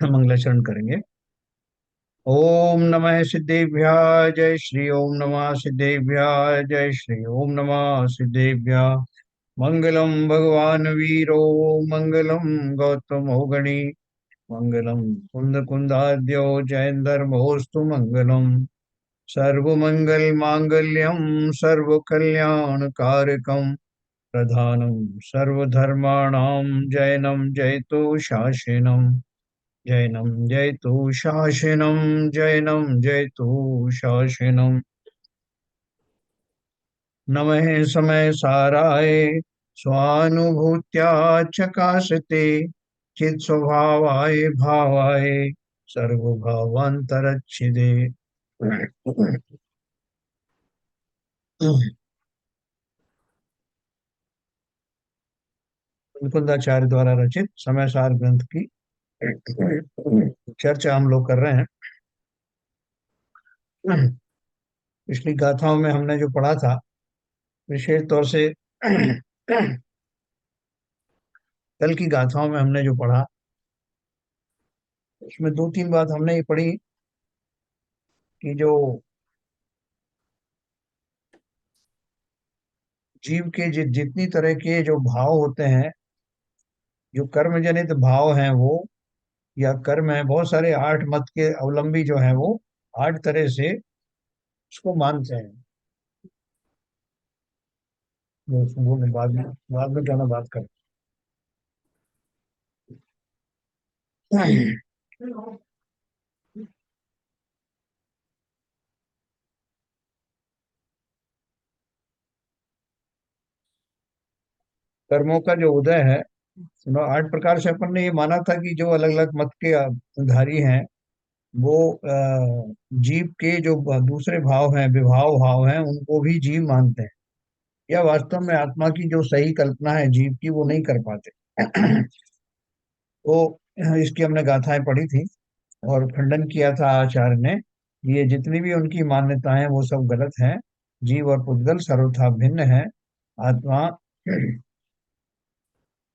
मंगलाचरण करेंगे। ओम नमः सिद्धेभ्याय जय श्री ओम नमः सिद्धेभ्याय जय श्री ओम नमः सिद्धेभ्याय। मंगलम भगवान वीरो मंगलम गौतम गणी मंगलम कुंद कुंदाद्यो जयंदर्भोस्तु मंगलम। सर्वमंगल मांगल्यम सर्व कल्याण कारकम प्रधानम सर्वधर्माणां जैनम जयतु शासनम। जैनम जयतु शासनम जैनम जयतु शासनम। नमः समय साराय स्वानुभूत्या चकाशते चित स्वभावाय भावाय सर्वभावांतरच्छिदे। मुकुंदाचार्य द्वारा रचित समय सार ग्रंथ की चर्चा हम लोग कर रहे हैं। पिछली गाथाओं में हमने जो पढ़ा था, विशेष तौर से कल की गाथाओं में हमने जो पढ़ा, उसमें दो तीन बात हमने ये पढ़ी कि जो जीव के जितनी तरह के जो भाव होते हैं, जो कर्म जनित भाव हैं वो, या कर्म है, बहुत सारे आठ मत के अवलंबी जो हैं वो आठ तरह से उसको मानते हैं। वो मैं बाद में क्या मैं बात कर। कर्मों का जो उदय है, सुनो, आठ प्रकार से अपन ने ये माना था कि जो अलग अलग मत के धारी हैं वो जीव के जो दूसरे भाव हैं, विभाव भाव हैं, उनको भी जीव मानते हैं। या वास्तव में आत्मा की जो सही कल्पना है जीव की, वो नहीं कर पाते। तो इसकी हमने गाथाएं पढ़ी थी और खंडन किया था आचार्य ने। ये जितनी भी उनकी मान्यताएं हैं वो सब गलत हैं। जीव और पुद्गल सर्वथा भिन्न है। आत्मा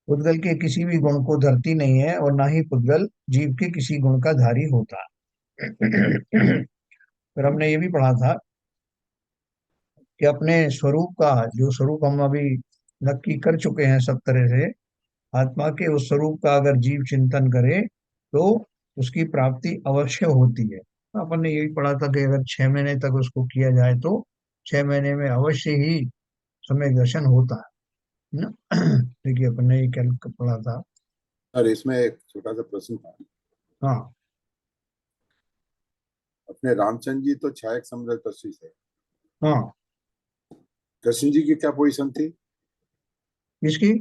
पुद्गल के किसी भी गुण को धरती नहीं है और ना ही पुद्गल जीव के किसी गुण का धारी होता। फिर हमने ये भी पढ़ा था कि अपने स्वरूप का, जो स्वरूप हम अभी नक्की कर चुके हैं सब तरह से, आत्मा के उस स्वरूप का अगर जीव चिंतन करे तो उसकी प्राप्ति अवश्य होती है। अपन ने यही पढ़ा था कि अगर 6 महीने तक उसको किया जाए तो 6 महीने में अवश्य ही सम्यक दर्शन होता है ना। देखिए, अपन ने ये क्या पढ़ा था। और इसमें एक छोटा सा प्रश्न था। हाँ अपने रामचंद्र जी तो छायक समदर्शी थे, हाँ। कृष्ण जी की क्या पोजीशन थी? इसकी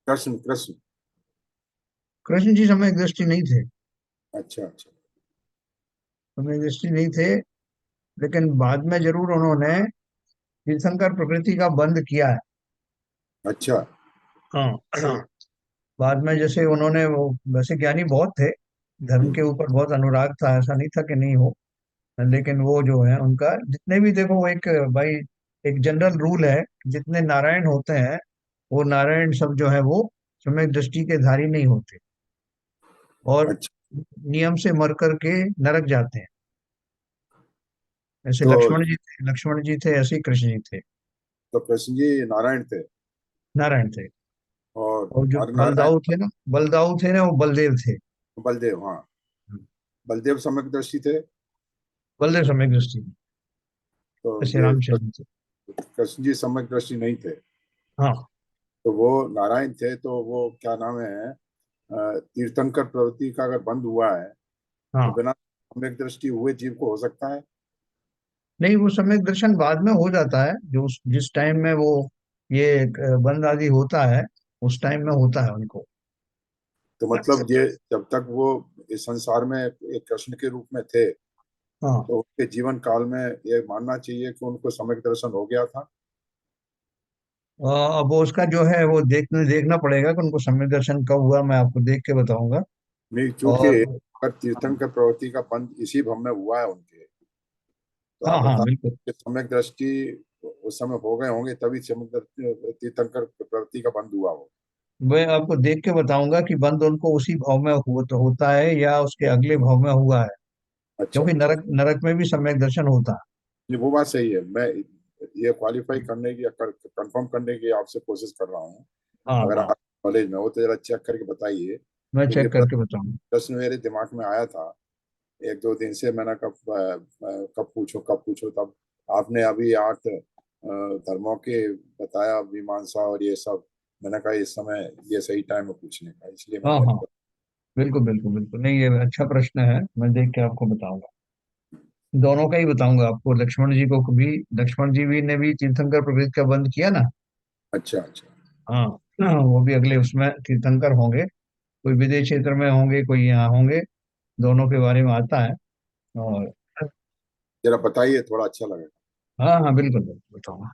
कृष्ण कृष्ण। कृष्ण जी सम्यक दृष्टि नहीं थे। अच्छा अच्छा। सम्यक दृष्टि नहीं थे, लेकिन बाद में जरूर उन्होंने तीर्थंकर प्रकृति का बंद किया है। अच्छा। हाँ। बाद में जैसे उन्होंने वो, वैसे ज्ञानी बहुत थे, धर्म के हम्म, ऊपर बहुत अनुराग था, ऐसा नहीं था कि नहीं हो। लेकिन वो जो है उनका जितने भी, देखो वो एक भाई एक जनरल रूल है, जितने नारायण होते हैं वो नारायण सब जो है वो सम्यक दृष्टि के धारी नहीं होते और अच्छा। नियम से मर करके नरक जाते हैं। ऐसे तो लक्ष्मण जी थे, ऐसे ही कृष्ण जी थे। तो कृष्ण जी नारायण थे नारायण थे। और और जो नर नारायण बलदाऊ थे ना, बलदाऊ थे ना, वो बलदेव थे। बलदेव, हाँ। बलदेव सम्यक दृष्टि थे। बलदेव सम्यक दृष्टि में, तो ऐसे ये रामचंद्र थे। कृष्ण जी सम्यक दृष्टि नहीं थे। हाँ तो वो नारायण थे, तो वो क्या नाम है, तीर्थंकर प्रवृत्ति का अगर बंद हुआ है तो हाँ। बिना सम्यक दृष्टि हुए जीव को हो सकता है? नहीं, वो सम्यक दर्शन बाद में हो जाता है, जो जिस टाइम में वो ये बंद आदि होता है, उस टाइम में होता है उनको। तो मतलब ये जब तक वो इस संसार में एक कृष्ण के रूप में थे, हाँ। तो उनके जीवन काल में ये मानना चाहिए कि उनको सम्यक दर्शन हो गया था। अब वो उसका जो है वो देखना पड़ेगा कि उनको सम्यक दर्शन कब हुआ, मैं आपको देख के बताऊंगा। नहीं, चूंकि और अगर तीर्थंकर प्रवृत्ति का बंद इसी भव में हुआ है उनके, तो हाँ आप हाँ बता बिल्कुल। कि सम्यक दृष्टि उस समय हो गए होंगे, तभी समुद्र तीर्थंकर प्रवृत्ति का बंद हुआ हो। मैं आपको देख के बताऊंगा कि बंद उनको उसी भाव में होता है या उसके अगले भाव में हुआ है। अच्छा क्योंकि अच्छा। नरक नरक में भी सम्यक दर्शन होता है। ये वो बात सही है। मैं ये क्वालिफाई करने की, कंफर्म करने की आपसे कोशिश कर रहा हूँ। हाँ अगर हाँ, आप कॉलेज में हो तो जरा चेक करके बताइए, मैं क्योंकि चेक करके बताऊंगा। प्रश्न मेरे दिमाग में आया था एक दो दिन से। मैंने कब पूछो कब पूछो, तब आपने अभी 8 धर्मों के बताया, मीमांसा और ये सब। मैंने कहा इस समय ये सही टाइम है पूछने का, इसलिए हाँ मैंने हाँ, बिल्कुल बिल्कुल बिल्कुल, नहीं ये अच्छा प्रश्न है, मैं देख के आपको बताऊंगा। दोनों का ही बताऊंगा आपको। लक्ष्मण जी को भी, लक्ष्मण जी भी ने भी तीर्थंकर प्रवृत्ति का बंद किया ना। अच्छा अच्छा। हाँ, वो भी अगले उसमें तीर्थंकर होंगे। कोई विदेश क्षेत्र में होंगे, कोई यहाँ होंगे। दोनों के बारे में आता है। और जरा बताइए, थोड़ा अच्छा लगेगा। हाँ हाँ, बिल्कुल बिल्कुल बताऊंगा।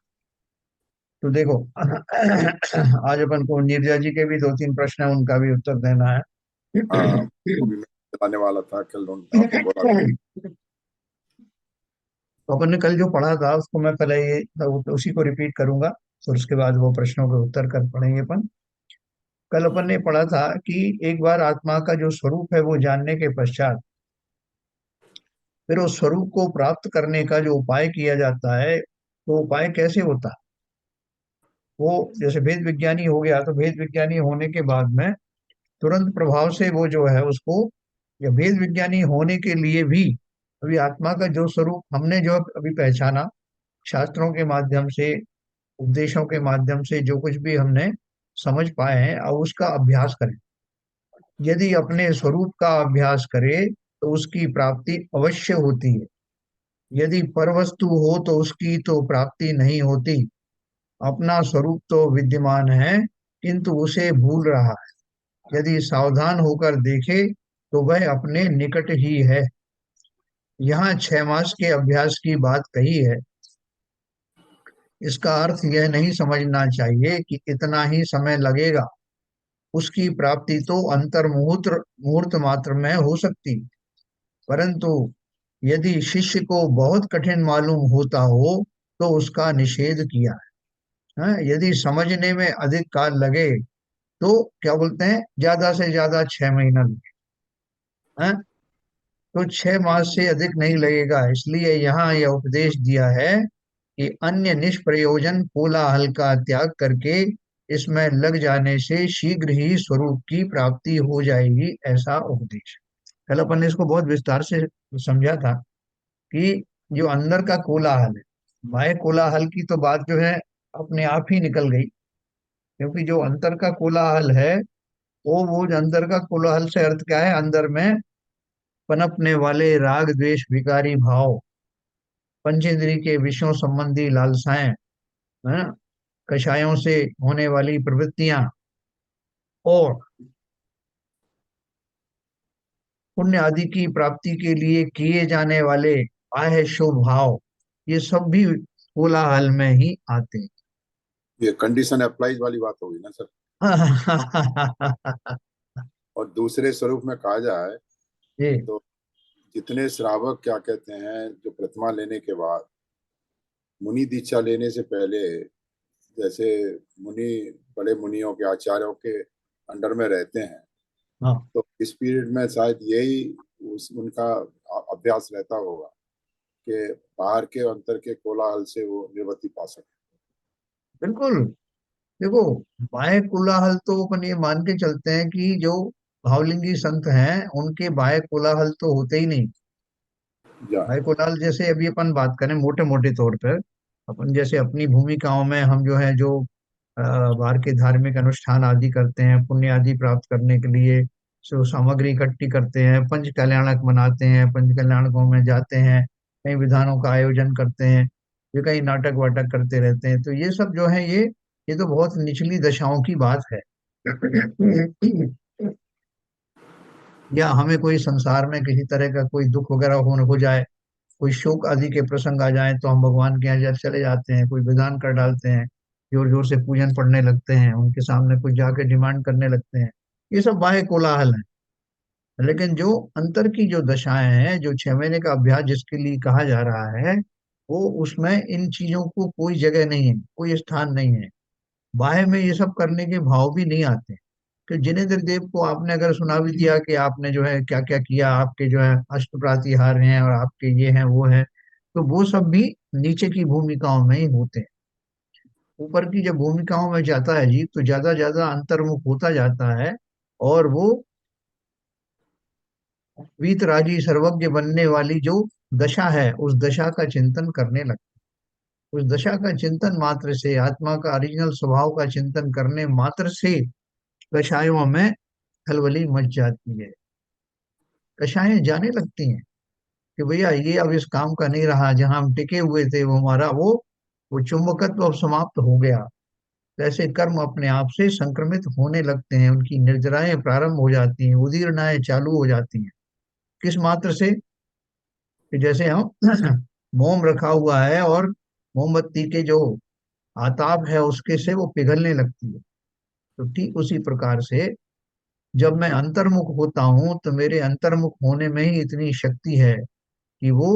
तो देखो, आज अपन को नीरजा जी के भी दो तीन प्रश्न है, उनका भी उत्तर देना है। हाँ, वो भी मैं बताने वाला था कल, आपने बोला था। तो अपन ने कल जो पढ़ा था उसको मैं पहले ये उसी को रिपीट करूंगा, फिर उसके बाद वो प्रश्नों के उत्तर कर पढ़ेंगे अपन। कल अपन ने पढ़ा था कि एक बार आत्मा का जो स्वरूप है वो जानने के पश्चात फिर उस स्वरूप को प्राप्त करने का जो उपाय किया जाता है, तो उपाय कैसे होता है। वो जैसे भेद विज्ञानी हो गया, तो भेद विज्ञानी होने के बाद में तुरंत प्रभाव से वो जो है उसको, या भेद विज्ञानी होने के लिए भी अभी आत्मा का जो स्वरूप हमने जो अभी पहचाना, शास्त्रों के माध्यम से, उपदेशों के माध्यम से जो कुछ भी हमने समझ पाए हैं, अब उसका अभ्यास करें। यदि अपने स्वरूप का अभ्यास करे तो उसकी प्राप्ति अवश्य होती है। यदि परवस्तु हो तो उसकी तो प्राप्ति नहीं होती। अपना स्वरूप तो विद्यमान है किंतु उसे भूल रहा है। यदि सावधान होकर देखे तो वह अपने निकट ही है। यहाँ 6 मास के अभ्यास की बात कही है। इसका अर्थ यह नहीं समझना चाहिए कि इतना ही समय लगेगा। उसकी प्राप्ति तो अंतर मुहूर्त मुहूर्त मात्र में हो सकती। परंतु यदि शिष्य को बहुत कठिन मालूम होता हो तो उसका निषेध किया है। यदि समझने में अधिक काल लगे तो क्या बोलते हैं, ज्यादा से ज्यादा 6 महीना लगे। हैं? तो 6 मास से अधिक नहीं लगेगा। इसलिए यहाँ यह उपदेश दिया है कि अन्य निष्प्रयोजन कोलाहल का त्याग करके इसमें लग जाने से शीघ्र ही स्वरूप की प्राप्ति हो जाएगी, ऐसा उपदेश। कल अपन ने इसको बहुत विस्तार से समझा था कि जो अंदर का कोलाहल है, बाह्य कोलाहल की तो बात जो है अपने आप ही निकल गई। क्योंकि जो अंतर का कोलाहल है, वो जो अंदर का कोलाहल से अर्थ क्या है, अंदर में पनपने वाले राग द्वेष विकारी भाव, पंचेंद्रिय के विषयों संबंधी लालसाएं, है ना, कषायों से होने वाली प्रवृत्तियां, और पुण्य आदि की प्राप्ति के लिए किए जाने वाले बाह्य शुभ भाव, ये सब भी कोलाहल में ही आते ये कंडीशन अप्लाइज वाली बात होगी ना सर। हैं। और दूसरे स्वरूप में कहा जाए जी। तो जितने श्रावक क्या कहते हैं, जो प्रतिमा लेने के बाद, मुनि दीक्षा लेने से पहले, जैसे मुनि, बड़े मुनियों के, आचार्यों के अंडर में रहते हैं, हाँ, तो इस पीरियड में शायद यही उनका अभ्यास रहता होगा कि बाहर के अंतर के कोलाहल से वो निवृत्ति पा सके। बिल्कुल। देखो, बाह्य कोलाहल तो अपन ये मान के चलते हैं कि जो भावलिंगी संत हैं उनके बाह्य कोलाहल तो होते ही नहीं। या बाह्य कोलाहल जैसे अभी अपन बात करें मोटे मोटे तौर पर, अपन जैसे अपनी भूमिकाओं में हम जो है, जो बाहर के धार्मिक अनुष्ठान आदि करते हैं, पुण्य आदि प्राप्त करने के लिए जो सामग्री इकट्ठी करते हैं, पंच कल्याणक मनाते हैं, पंच कल्याणकों में जाते हैं, कई विधानों का आयोजन करते हैं, ये कई नाटक वाटक करते रहते हैं, तो ये सब जो है ये तो बहुत निचली दशाओं की बात है। या हमें कोई संसार में किसी तरह का कोई दुख वगैरह हो जाए, कोई शोक आदि के प्रसंग आ जाए, तो हम भगवान के यहाँ चले जाते हैं, कोई विधान कर डालते हैं, जोर जोर से पूजन पढ़ने लगते हैं, उनके सामने कुछ जाके डिमांड करने लगते हैं। ये सब बाह्य कोलाहल है। लेकिन जो अंतर की जो दशाएं हैं, जो 6 महीने का अभ्यास जिसके लिए कहा जा रहा है, वो उसमें इन चीजों को कोई जगह नहीं है, कोई स्थान नहीं है। बाह्य में ये सब करने के भाव भी नहीं आते। कि जिनेंद्र देव को आपने अगर सुना भी दिया कि आपने जो है क्या क्या किया, आपके जो है अष्ट प्रातिहार हैं और आपके ये हैं वो हैं, तो वो सब भी नीचे की भूमिकाओं में ही होते हैं। ऊपर की जब भूमिकाओं में जाता है जी, तो ज्यादा ज्यादा अंतर्मुख होता जाता है, और वो वीतरागी सर्वज्ञ बनने वाली जो दशा है, उस दशा का चिंतन करने लगता है। उस दशा का चिंतन मात्र से, आत्मा का ओरिजिनल स्वभाव का चिंतन करने मात्र से कषायों में खलबली मच जाती है। कषायें जाने लगती हैं कि भैया ये अब इस काम का नहीं रहा, जहां हम टिके हुए थे वो हमारा वो चुंबकत्व अब समाप्त हो गया। ऐसे कर्म अपने आप से संक्रमित होने लगते हैं, उनकी निर्जराएं प्रारंभ हो जाती हैं, उदीरणाएं चालू हो जाती हैं। किस मात्र से? कि जैसे हम मोम रखा हुआ है और मोमबत्ती के जो आताप है उसके से वो पिघलने लगती है। तो ठीक उसी प्रकार से जब मैं अंतर्मुख होता हूँ तो मेरे अंतर्मुख होने में ही इतनी शक्ति है कि वो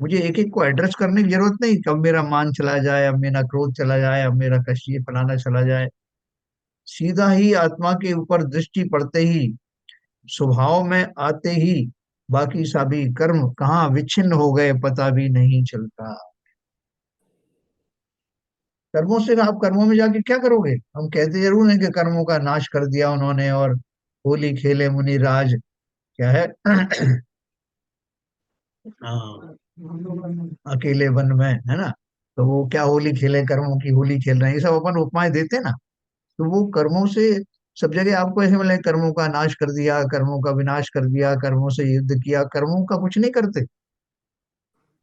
मुझे एक एक को एड्रेस करने की जरूरत नहीं कि अब मेरा मान चला जाए, अब मेरा क्रोध चला जाए, अब मेरा कष्ट ये फलाना चला जाए। सीधा ही आत्मा के ऊपर दृष्टि पड़ते ही, स्वभाव में आते ही, बाकी सभी कर्म कहाँ विच्छिन्न हो गए पता भी नहीं चलता। कर्मों से आप कर्मों में जाके क्या करोगे? हम कहते जरूर हैं कि कर्मों का नाश कर दिया उन्होंने, और होली खेले मुनि राज, क्या है हाँ, अकेले वन में, है ना? तो वो क्या होली खेले, कर्मों की होली खेल रहे हैं, ये सब अपन उपमाएं देते हैं ना। तो वो कर्मों से सब जगह आपको ऐसे मिले, कर्मों का नाश कर दिया, कर्मों का विनाश कर दिया, कर्मों से युद्ध किया। कर्मों का कुछ नहीं करते।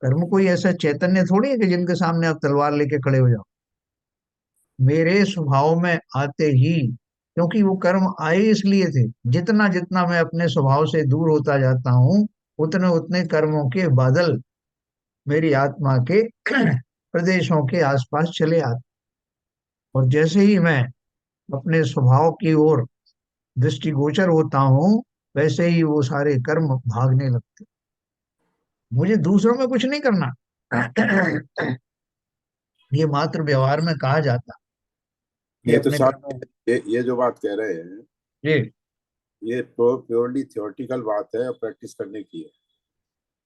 कर्म कोई ऐसा चैतन्य थोड़ी है कि जिनके सामने आप तलवार लेके खड़े हो जाओ। मेरे स्वभाव में आते ही, क्योंकि वो कर्म आए इसलिए थे। जितना जितना मैं अपने स्वभाव से दूर होता जाता हूँ, उतने उतने कर्मों के बादल मेरी आत्मा के प्रदेशों के आसपास चले आते। और जैसे ही मैं अपने स्वभाव की ओर दृष्टिगोचर होता हूँ, वैसे ही वो सारे कर्म भागने लगते। मुझे दूसरों में कुछ नहीं करना। ये मात्र व्यवहार में कहा जाता कि ये तो अपने साहब, कर्मों। ये जो बात कह रहे हैं, जी। ये प्योरली थियोरटिकल बात है और प्रैक्टिस करने की है।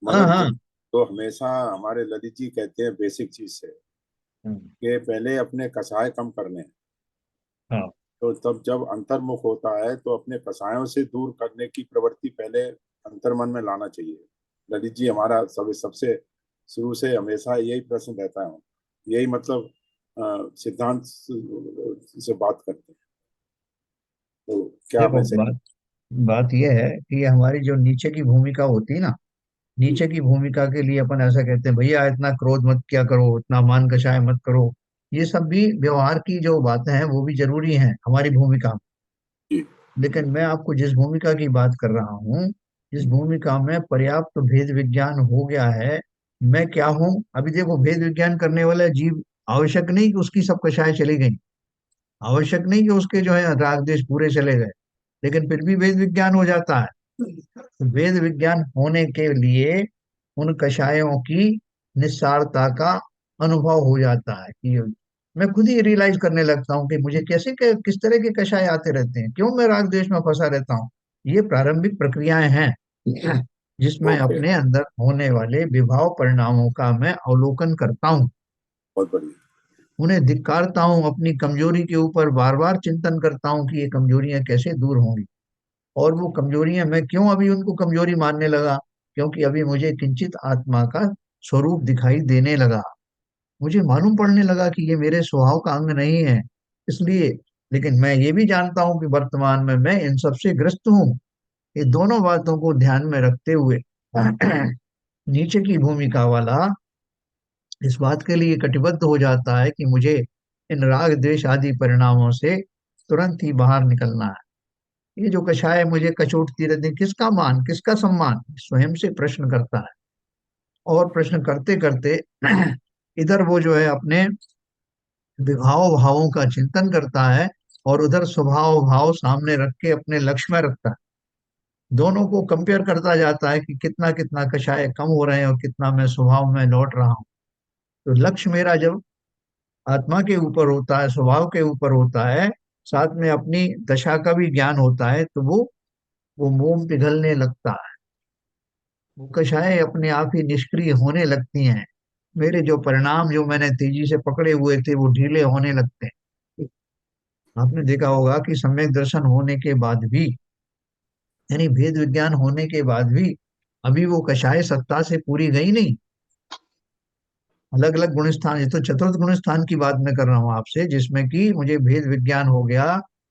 हाँ मगर हाँ। तो हमेशा हमारे ललित जी कहते हैं बेसिक चीज से हम्म, कि पहले अपने कसाय कम करने हैं। हाँ। तो तब जब अंतर्मुख होता है तो अपने कसायों से दूर करने की प्रवृत्ति पहले अंतर्मन में लाना चाहिए। ललित जी हमारा सबसे शुरू से हमेशा यही प्रश्न रहता है, यही मतलब सिद्धांत से बात करते हैं। तो क्या देखो मैं सही? बात बात यह है कि हमारी जो नीचे की भूमिका होती है ना, जी नीचे की भूमिका के लिए अपन ऐसा कहते हैं, भैया इतना क्रोध मत किया करो, इतना मान कषाय मत करो। ये सब भी व्यवहार की जो बातें हैं वो भी जरूरी हैं हमारी भूमिका। जी लेकिन मैं आपको जिस भूमिका की बात कर रहा हूँ, जिस भूमिका में पर्याप्त भेद विज्ञान हो गया है, मैं क्या हूँ अभी देखो। भेद विज्ञान करने वाला जीव, आवश्यक नहीं कि उसकी सब कषाय चली गई, आवश्यक नहीं कि उसके जो है राग द्वेष पूरे चले गए, लेकिन फिर भी वेद विज्ञान हो जाता है। तो वेद विज्ञान होने के लिए उन कषायों की निस्सारता का अनुभव हो जाता है कि मैं खुद ही रियलाइज करने लगता हूँ कि मुझे किस तरह के कषाय आते रहते हैं, क्यों मैं राग द्वेष में फंसा रहता हूँ। ये प्रारंभिक प्रक्रियाएं हैं जिसमें ओके, अपने अंदर होने वाले विभाव परिणामों का मैं अवलोकन करता हूँ, बहुत बढ़िया। उन्हें धिक्कारता हूँ, अपनी कमजोरी के ऊपर बार बार चिंतन करता हूँ कि ये कमजोरियां कैसे दूर होंगी। और वो कमजोरियां मैं क्यों अभी उनको कमजोरी मानने लगा? क्योंकि अभी मुझे किंचित आत्मा का स्वरूप दिखाई देने लगा, मुझे मालूम पड़ने लगा कि ये मेरे स्वभाव का अंग नहीं है, इसलिए। लेकिन मैं ये भी जानता हूँ कि वर्तमान में मैं इन सबसे ग्रस्त हूँ। ये दोनों बातों को ध्यान में रखते हुए नीचे की भूमिका वाला इस बात के लिए कटिबद्ध हो जाता है कि मुझे इन राग द्वेष आदि परिणामों से तुरंत ही बाहर निकलना है। ये जो कषाय मुझे कचोटती रहती है, किसका मान किसका सम्मान, स्वयं से प्रश्न करता है। और प्रश्न करते करते इधर वो जो है अपने विभाव भावों का चिंतन करता है, और उधर स्वभाव भाव सामने रख के अपने लक्ष्य में रखता है। दोनों को कंपेयर करता जाता है कि कितना कितना कषाय कम हो रहे हैं और कितना मैं स्वभाव में लौट रहा हूँ। तो लक्ष्य मेरा जब आत्मा के ऊपर होता है, स्वभाव के ऊपर होता है, साथ में अपनी दशा का भी ज्ञान होता है, तो वो मोम पिघलने लगता है। वो कषाय अपने आप ही निष्क्रिय होने लगती हैं। मेरे जो परिणाम जो मैंने तेजी से पकड़े हुए थे वो ढीले होने लगते हैं। आपने देखा होगा कि सम्यक दर्शन होने के बाद भी, यानी भेद विज्ञान होने के बाद भी, अभी वो कषाय सत्ता से पूरी गई नहीं। अलग अलग गुण स्थान, ये तो चतुर्थ गुण स्थान की बात मैं कर रहा हूँ आपसे, जिसमें कि मुझे भेद विज्ञान हो गया,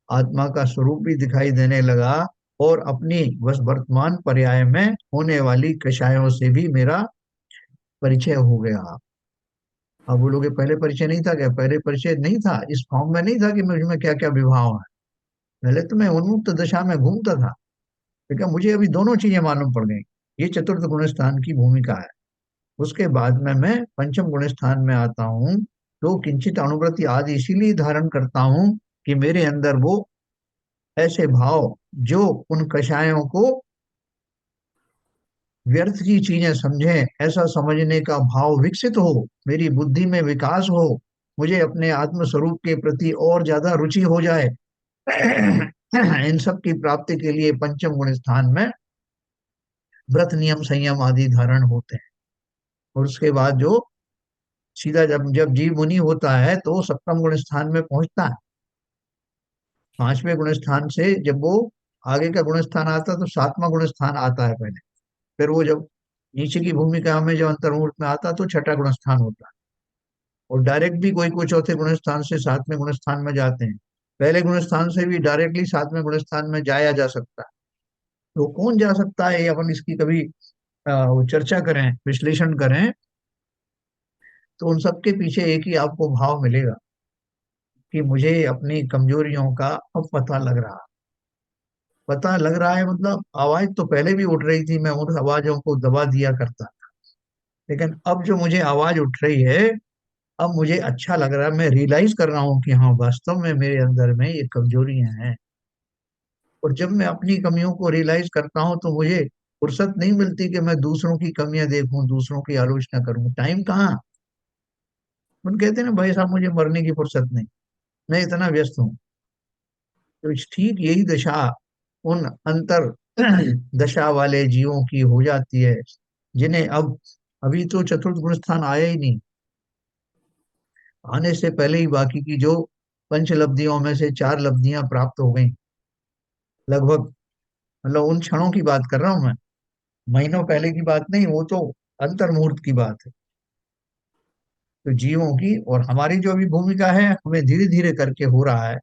आत्मा का स्वरूप भी दिखाई देने लगा, और अपनी बस वर्तमान पर्याय में होने वाली कषायों से भी मेरा परिचय हो गया। अब बोलोगे पहले परिचय नहीं था क्या? पहले परिचय नहीं था, इस फॉर्म में नहीं था कि मुझ में क्या क्या विभाव है। पहले तो मैं उन्मुक्त दशा में घूमता था, लेकिन मुझे अभी दोनों चीजें मालूम पड़ गई। ये चतुर्थ गुण स्थान की भूमिका है। उसके बाद में मैं पंचम गुण स्थान में आता हूँ, तो किंचित अणुव्रति आदि इसीलिए धारण करता हूँ कि मेरे अंदर वो ऐसे भाव जो उन कषायों को व्यर्थ की चीजें समझे, ऐसा समझने का भाव विकसित हो, मेरी बुद्धि में विकास हो, मुझे अपने आत्म स्वरूप के प्रति और ज्यादा रुचि हो जाए। इन सब की प्राप्ति के लिए पंचम गुण स्थान में व्रत नियम संयम आदि धारण होते हैं। और उसके बाद जो सीधा जब जब जीव मुनि होता है तो वो सप्तम गुण स्थान में पहुंचता है। पांचवें गुण स्थान से जब वो आगे का गुण स्थान आता है तो सातवां गुण स्थान आता है पहले। फिर वो जब नीचे की भूमिका में जो अंतर्मुख में आता है तो छठा गुण स्थान होता है। और डायरेक्ट भी कोई कोई चौथे गुण स्थान से सातवें गुण स्थान में जाते हैं। पहले गुण स्थान से भी डायरेक्टली सातवें गुण स्थान में जाया जा सकता है। तो कौन जा सकता है, ये अपन इसकी कभी वो चर्चा करें, विश्लेषण करें, तो उन सबके पीछे एक ही आपको भाव मिलेगा कि मुझे अपनी कमजोरियों का अब पता लग रहा। पता लग रहा है मतलब आवाज तो पहले भी उठ रही थी, मैं उन आवाजों को दबा दिया करता, लेकिन अब जो मुझे आवाज उठ रही है, अब मुझे अच्छा लग रहा है, मैं रियलाइज कर रहा हूँ कि हाँ वास्तव में मेरे अंदर में ये कमजोरियां हैं। और जब मैं अपनी कमियों को रियलाइज करता हूँ तो मुझे फुर्सत नहीं मिलती कि मैं दूसरों की कमियां देखूं, दूसरों की आलोचना करूं। टाइम कहाँ। उन कहते हैं ना भाई साहब मुझे मरने की फुर्सत नहीं, मैं इतना व्यस्त हूँ। तो ठीक यही दशा उन अंतर दशा वाले जीवों की हो जाती है, जिन्हें अब अभी तो चतुर्थ गुण स्थान आया ही नहीं, आने से पहले ही बाकी की जो पंच लब्धियों में से चार लब्धियां प्राप्त हो गई लगभग। मतलब उन क्षणों की बात कर रहा हूं मैं, महीनों पहले की बात नहीं, वो तो अंतर मुहूर्त की बात है। तो जीवों की और हमारी जो अभी भूमिका है, हमें धीरे धीरे करके हो रहा है,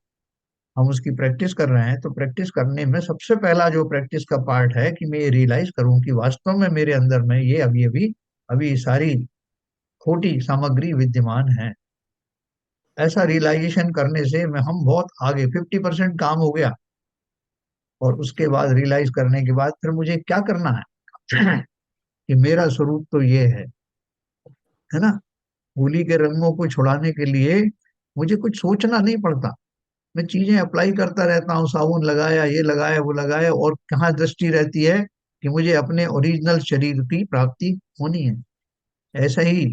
हम उसकी प्रैक्टिस कर रहे हैं। तो प्रैक्टिस करने में सबसे पहला जो प्रैक्टिस का पार्ट है कि मैं ये रियलाइज करूं कि वास्तव में मेरे अंदर में ये अभी अभी अभी सारी खोटी सामग्री विद्यमान है। ऐसा रियलाइजेशन करने से मैं हम बहुत आगे, 50% काम हो गया। और उसके बाद रियलाइज करने के बाद फिर मुझे क्या करना है कि मेरा स्वरूप तो ये है ना। होली के रंगों को छुड़ाने के लिए मुझे कुछ सोचना नहीं पड़ता, मैं चीजें अप्लाई करता रहता हूँ, साबुन लगाया, ये लगाया, वो लगाया, और कहाँ दृष्टि रहती है कि मुझे अपने ओरिजिनल शरीर की प्राप्ति होनी है। ऐसा ही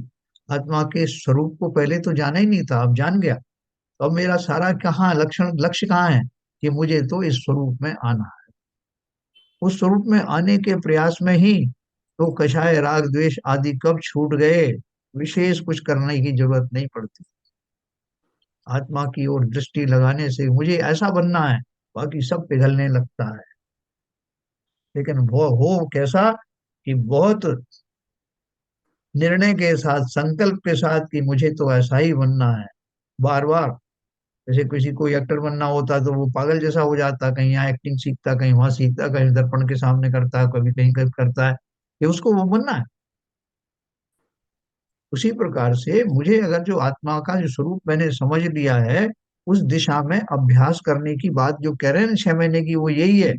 आत्मा के स्वरूप को पहले तो जाना ही नहीं था, अब जान गया। तो अब मेरा सारा कहाँ लक्षण लक्ष्य कहाँ है कि मुझे तो इस स्वरूप में आना है। उस स्वरूप में आने के प्रयास में ही तो कषाय राग द्वेष आदि कब छूट गए, विशेष कुछ करने की जरूरत नहीं पड़ती। आत्मा की ओर दृष्टि लगाने से मुझे ऐसा बनना है, बाकी सब पिघलने लगता है। लेकिन वो हो कैसा कि बहुत निर्णय के साथ, संकल्प के साथ कि मुझे तो ऐसा ही बनना है। बार बार जैसे किसी कोई एक्टर बनना होता तो वो पागल जैसा हो जाता, कहीं यहाँ एक्टिंग सीखता, कहीं वहां सीखता, कहीं दर्पण के सामने करता है, कभी कहीं करता है, कि उसको वो बनना है। उसी प्रकार से मुझे अगर जो आत्मा का जो स्वरूप मैंने समझ लिया है, उस दिशा में अभ्यास करने की बात जो कह रहे हैं ना 6 महीने की, वो यही है।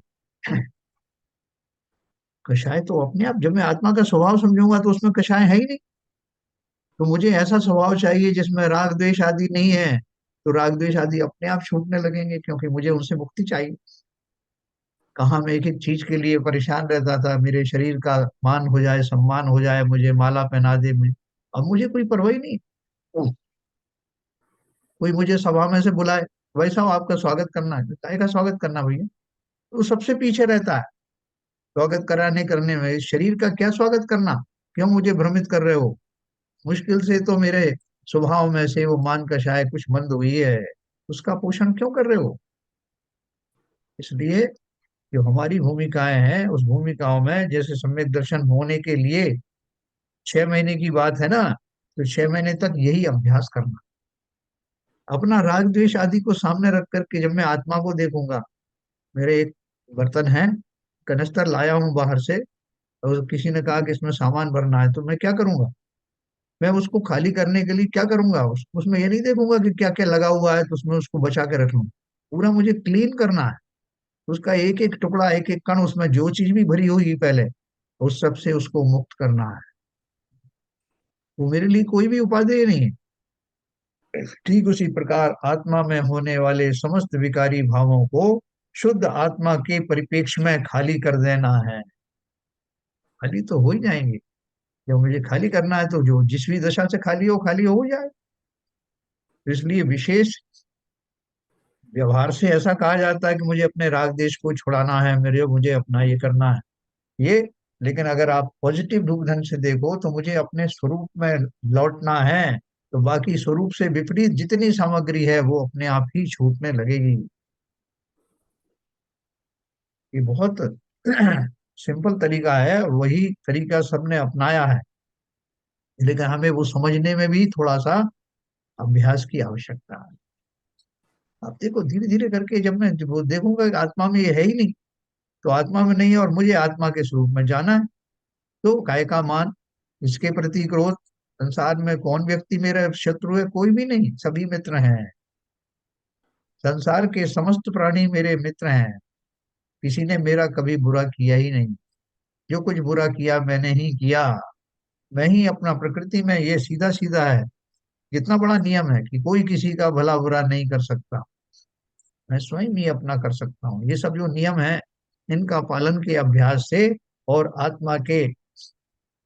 कषाय तो अपने आप, जब मैं आत्मा का स्वभाव समझूंगा तो उसमें कषाय है ही नहीं। तो मुझे ऐसा स्वभाव चाहिए जिसमें राग द्वेष आदि नहीं है। तो राग द्वेष आदि अपने आप छूटने लगेंगे, क्योंकि मुझे उनसे मुक्ति चाहिए। कहाँ मैं एक एक चीज के लिए परेशान रहता था, मेरे शरीर का मान हो जाए, सम्मान हो जाए, मुझे माला पहना दे मुझे। अब मुझे कोई परवाह ही नहीं। तो कोई मुझे सभा में से बुलाए, भाई साहब आपका स्वागत करना है, तो काहे का स्वागत करना भैया? तो वो सबसे पीछे रहता है स्वागत कराने करने में। इस शरीर का क्या स्वागत करना? क्यों मुझे भ्रमित कर रहे हो? मुश्किल से तो मेरे स्वभाव में से वो मान का शायद कुछ मंद हुई है, उसका पोषण क्यों कर रहे हो? इसलिए जो हमारी भूमिकाएं हैं, उस भूमिकाओं में जैसे सम्यक दर्शन होने के लिए 6 महीने की बात है ना, तो 6 महीने तक यही अभ्यास करना। अपना राग द्वेष आदि को सामने रख करके जब मैं आत्मा को देखूंगा, मेरे एक बर्तन है, कनस्तर लाया हूं बाहर से, और किसी ने कहा कि इसमें सामान भरना है, तो मैं क्या करूंगा? मैं उसको खाली करने के लिए क्या करूंगा? उसमें ये नहीं देखूंगा कि क्या क्या लगा हुआ है तो उसमें उसको बचा के रख लूं। पूरा मुझे क्लीन करना है। उसका एक एक टुकड़ा, एक एक कण, उसमें जो चीज भी भरी हुई पहले, उस सब से उसको मुक्त करना है। वो मेरे लिए कोई भी उपादेय नहीं है। ठीक उसी प्रकार आत्मा में होने वाले समस्त विकारी भावों को शुद्ध आत्मा के परिपेक्ष में खाली कर देना है। खाली तो हो ही जाएंगे। जब मुझे खाली करना है तो जो जिस भी दशा से खाली हो जाए। तो इसलिए विशेष व्यवहार से ऐसा कहा जाता है कि मुझे अपने राग देश को छुड़ाना है, मेरे मुझे अपना ये करना है ये। लेकिन अगर आप पॉजिटिव रूप ढंग से देखो तो मुझे अपने स्वरूप में लौटना है। तो बाकी स्वरूप से विपरीत जितनी सामग्री है वो अपने आप ही छूटने लगेगी। ये बहुत सिंपल तरीका है, वही तरीका सबने अपनाया है, लेकिन हमें वो समझने में भी थोड़ा सा अभ्यास की आवश्यकता है। आप देखो धीरे धीरे करके जब मैं वो देखूंगा कि आत्मा में ये है ही नहीं, तो आत्मा में नहीं है और मुझे आत्मा के स्वरूप में जाना है, तो काय का मान, इसके प्रति क्रोध। संसार में कौन व्यक्ति मेरा शत्रु है? कोई भी नहीं, सभी मित्र हैं। संसार के समस्त प्राणी मेरे मित्र हैं। किसी ने मेरा कभी बुरा किया ही नहीं। जो कुछ बुरा किया मैंने ही किया। मैं ही अपना प्रकृति में ये सीधा सीधा है, कितना बड़ा नियम है कि कोई किसी का भला बुरा नहीं कर सकता। मैं स्वयं ही अपना कर सकता हूँ। ये सब जो नियम है, इनका पालन के अभ्यास से और आत्मा के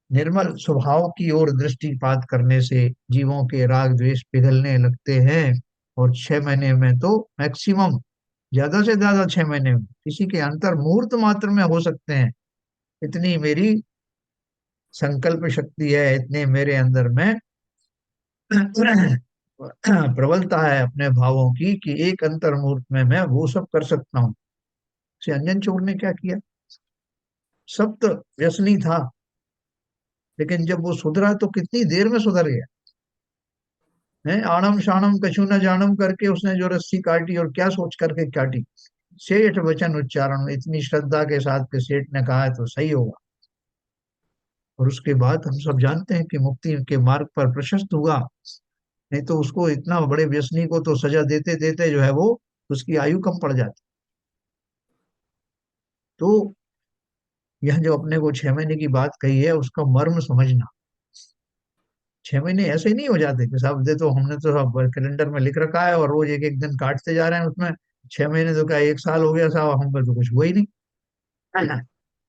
निर्मल स्वभाव की ओर दृष्टिपात करने से जीवों के राग द्वेष पिघलने लगते हैं। और 6 महीने में तो मैक्सिमम, ज्यादा से ज्यादा 6 महीने में किसी के अंतर मुहूर्त मात्र में हो सकते हैं। इतनी मेरी संकल्प शक्ति है, इतने मेरे अंदर में प्रबलता है अपने भावों की कि एक अंतर मुहूर्त में मैं वो सब कर सकता हूँ। से अंजन चोर ने क्या किया? सब तो व्यसनी था, लेकिन जब वो सुधरा तो कितनी देर में सुधर गया है। आणम शाणम कछु न जानम करके उसने जो रस्सी काटी, और क्या सोच करके काटी? सेठ वचन उच्चारण, इतनी श्रद्धा के साथ के सेठ ने कहा है तो सही होगा। और उसके बाद हम सब जानते हैं कि मुक्ति के मार्ग पर प्रशस्त हुआ। नहीं तो उसको, इतना बड़े व्यसनी को तो सजा देते देते जो है वो, उसकी आयु कम पड़ जाती। तो यह जो अपने को 6 महीने की बात कही है, उसका मर्म समझना। 6 महीने ऐसे ही नहीं हो जाते कि साहब दे, तो हमने तो सब कैलेंडर में लिख रखा है और रोज एक एक दिन काटते जा रहे हैं उसमें। 6 महीने तो क्या, एक साल हो गया साहब, हम पे तो कुछ हुआ ही नहीं।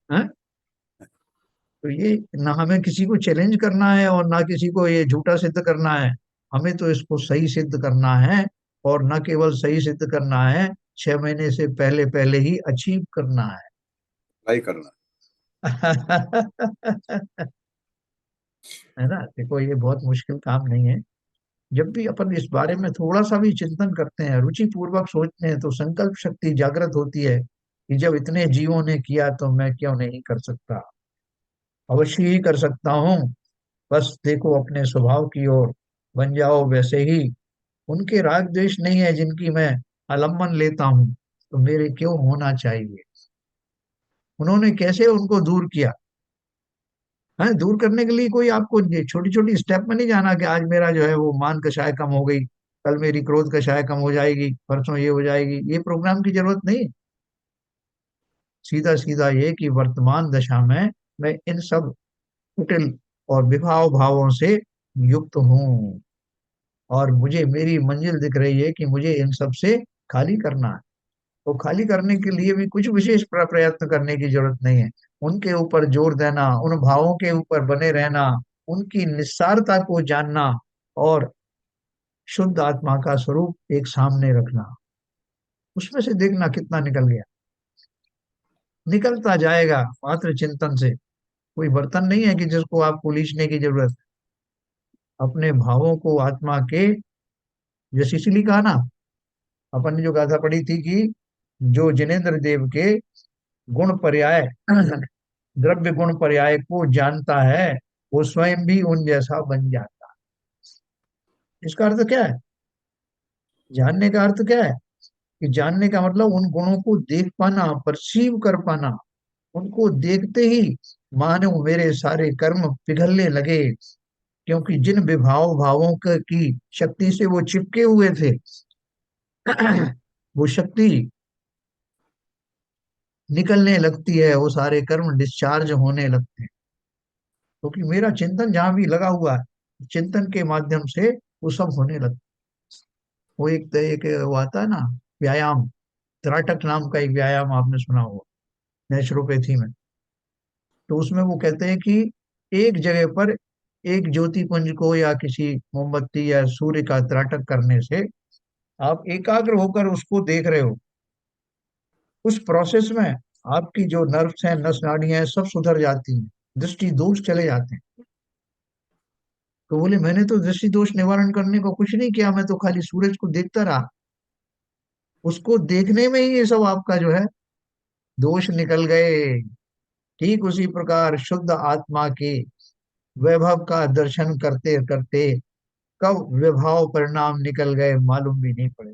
हाँ? तो ये, ना हमें किसी को चैलेंज करना है और ना किसी को ये झूठा सिद्ध करना है। हमें तो इसको सही सिद्ध करना है। और न केवल सही सिद्ध करना है, 6 महीने से पहले पहले ही अचीव करना ट्राई करना। है। है ना? देखो ये बहुत मुश्किल काम नहीं है। जब भी अपन इस बारे में थोड़ा सा भी चिंतन करते हैं, रुचि पूर्वक सोचते हैं, तो संकल्प शक्ति जागृत होती है कि जब इतने जीवों ने किया तो मैं क्यों नहीं कर सकता? अवश्य ही कर सकता हूँ। बस देखो अपने स्वभाव की ओर, बन जाओ वैसे ही। उनके राग द्वेष नहीं है जिनकी मैं आलम्बन लेता हूँ, तो मेरे क्यों होना चाहिए? उन्होंने कैसे उनको दूर किया है? दूर करने के लिए कोई आपको छोटी छोटी स्टेप में नहीं जाना कि आज मेरा जो है वो मान कषाय कम हो गई, कल मेरी क्रोध कषाय कम हो जाएगी, परसों ये हो जाएगी। ये प्रोग्राम की जरूरत नहीं। सीधा सीधा ये कि वर्तमान दशा में मैं इन सब कुटिल और विभाव भावों से युक्त हूँ, और मुझे मेरी मंजिल दिख रही है कि मुझे इन सब से खाली करना है। तो खाली करने के लिए भी कुछ विशेष प्रयत्न करने की जरूरत नहीं है। उनके ऊपर जोर देना, उन भावों के ऊपर बने रहना, उनकी निस्सारता को जानना और शुद्ध आत्मा का स्वरूप एक सामने रखना, उसमें से देखना कितना निकल गया। निकलता जाएगा मात्र चिंतन से। कोई बर्तन नहीं है कि जिसको आपको लीचने की जरूरत है। अपने भावों को आत्मा के, जैसे इसीलिए कहा ना, अपन ने जो गाथा पढ़ी थी कि जो जिनेन्द्र देव के गुण पर्याय द्रव्य गुण पर्याय को जानता है, वो स्वयं भी उन जैसा बन जाता है। इसका अर्थ क्या है? जानने का अर्थ क्या है? कि जानने का मतलब उन गुणों को देख पाना, परसीव कर पाना। उनको देखते ही मानो मेरे सारे कर्म पिघलने लगे, क्योंकि जिन विभाव भावों की शक्ति से वो चिपके हुए थे, वो शक्ति निकलने लगती है, वो सारे कर्म डिस्चार्ज होने लगते हैं। क्योंकि मेरा चिंतन जहां भी लगा हुआ है, चिंतन के माध्यम से वो सब होने लगता है। वो एक वो आता है ना, व्यायाम, त्राटक नाम का एक व्यायाम आपने सुना होगा, नेचुरोपैथी में। तो उसमें वो कहते हैं कि एक जगह पर एक ज्योति पुंज को या किसी मोमबत्ती या सूर्य का त्राटक करने से आप एकाग्र होकर उसको देख रहे हो, उस प्रोसेस में आपकी जो नर्व्स हैं, नस नाड़ियां हैं, सब सुधर जाती हैं, दृष्टि दोष चले जाते हैं। तो बोले मैंने तो दृष्टि दोष निवारण करने को कुछ नहीं किया, मैं तो खाली सूरज को देखता रहा। उसको देखने में ही ये सब आपका जो है दोष निकल गए। ठीक उसी प्रकार शुद्ध आत्मा के वैभव का दर्शन करते करते कब विभाव परिणाम निकल गए मालूम भी नहीं पड़े।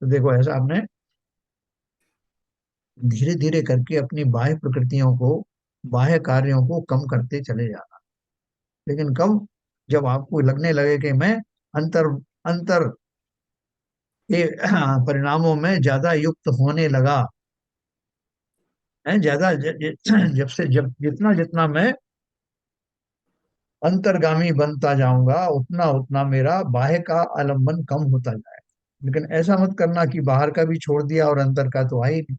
तो देखो ऐसा आपने धीरे धीरे करके अपनी बाह्य प्रकृतियों को, बाह्य कार्यों को कम करते चले जाना। लेकिन कब? जब आपको लगने लगे कि मैं अंतर अंतर के परिणामों में ज्यादा युक्त होने लगा है, ज्यादा जब से जब जितना जितना मैं अंतर्गामी बनता जाऊंगा, उतना उतना मेरा बाह्य का आलंबन कम होता जाए। लेकिन ऐसा मत करना कि बाहर का भी छोड़ दिया और अंदर का तो आई नहीं,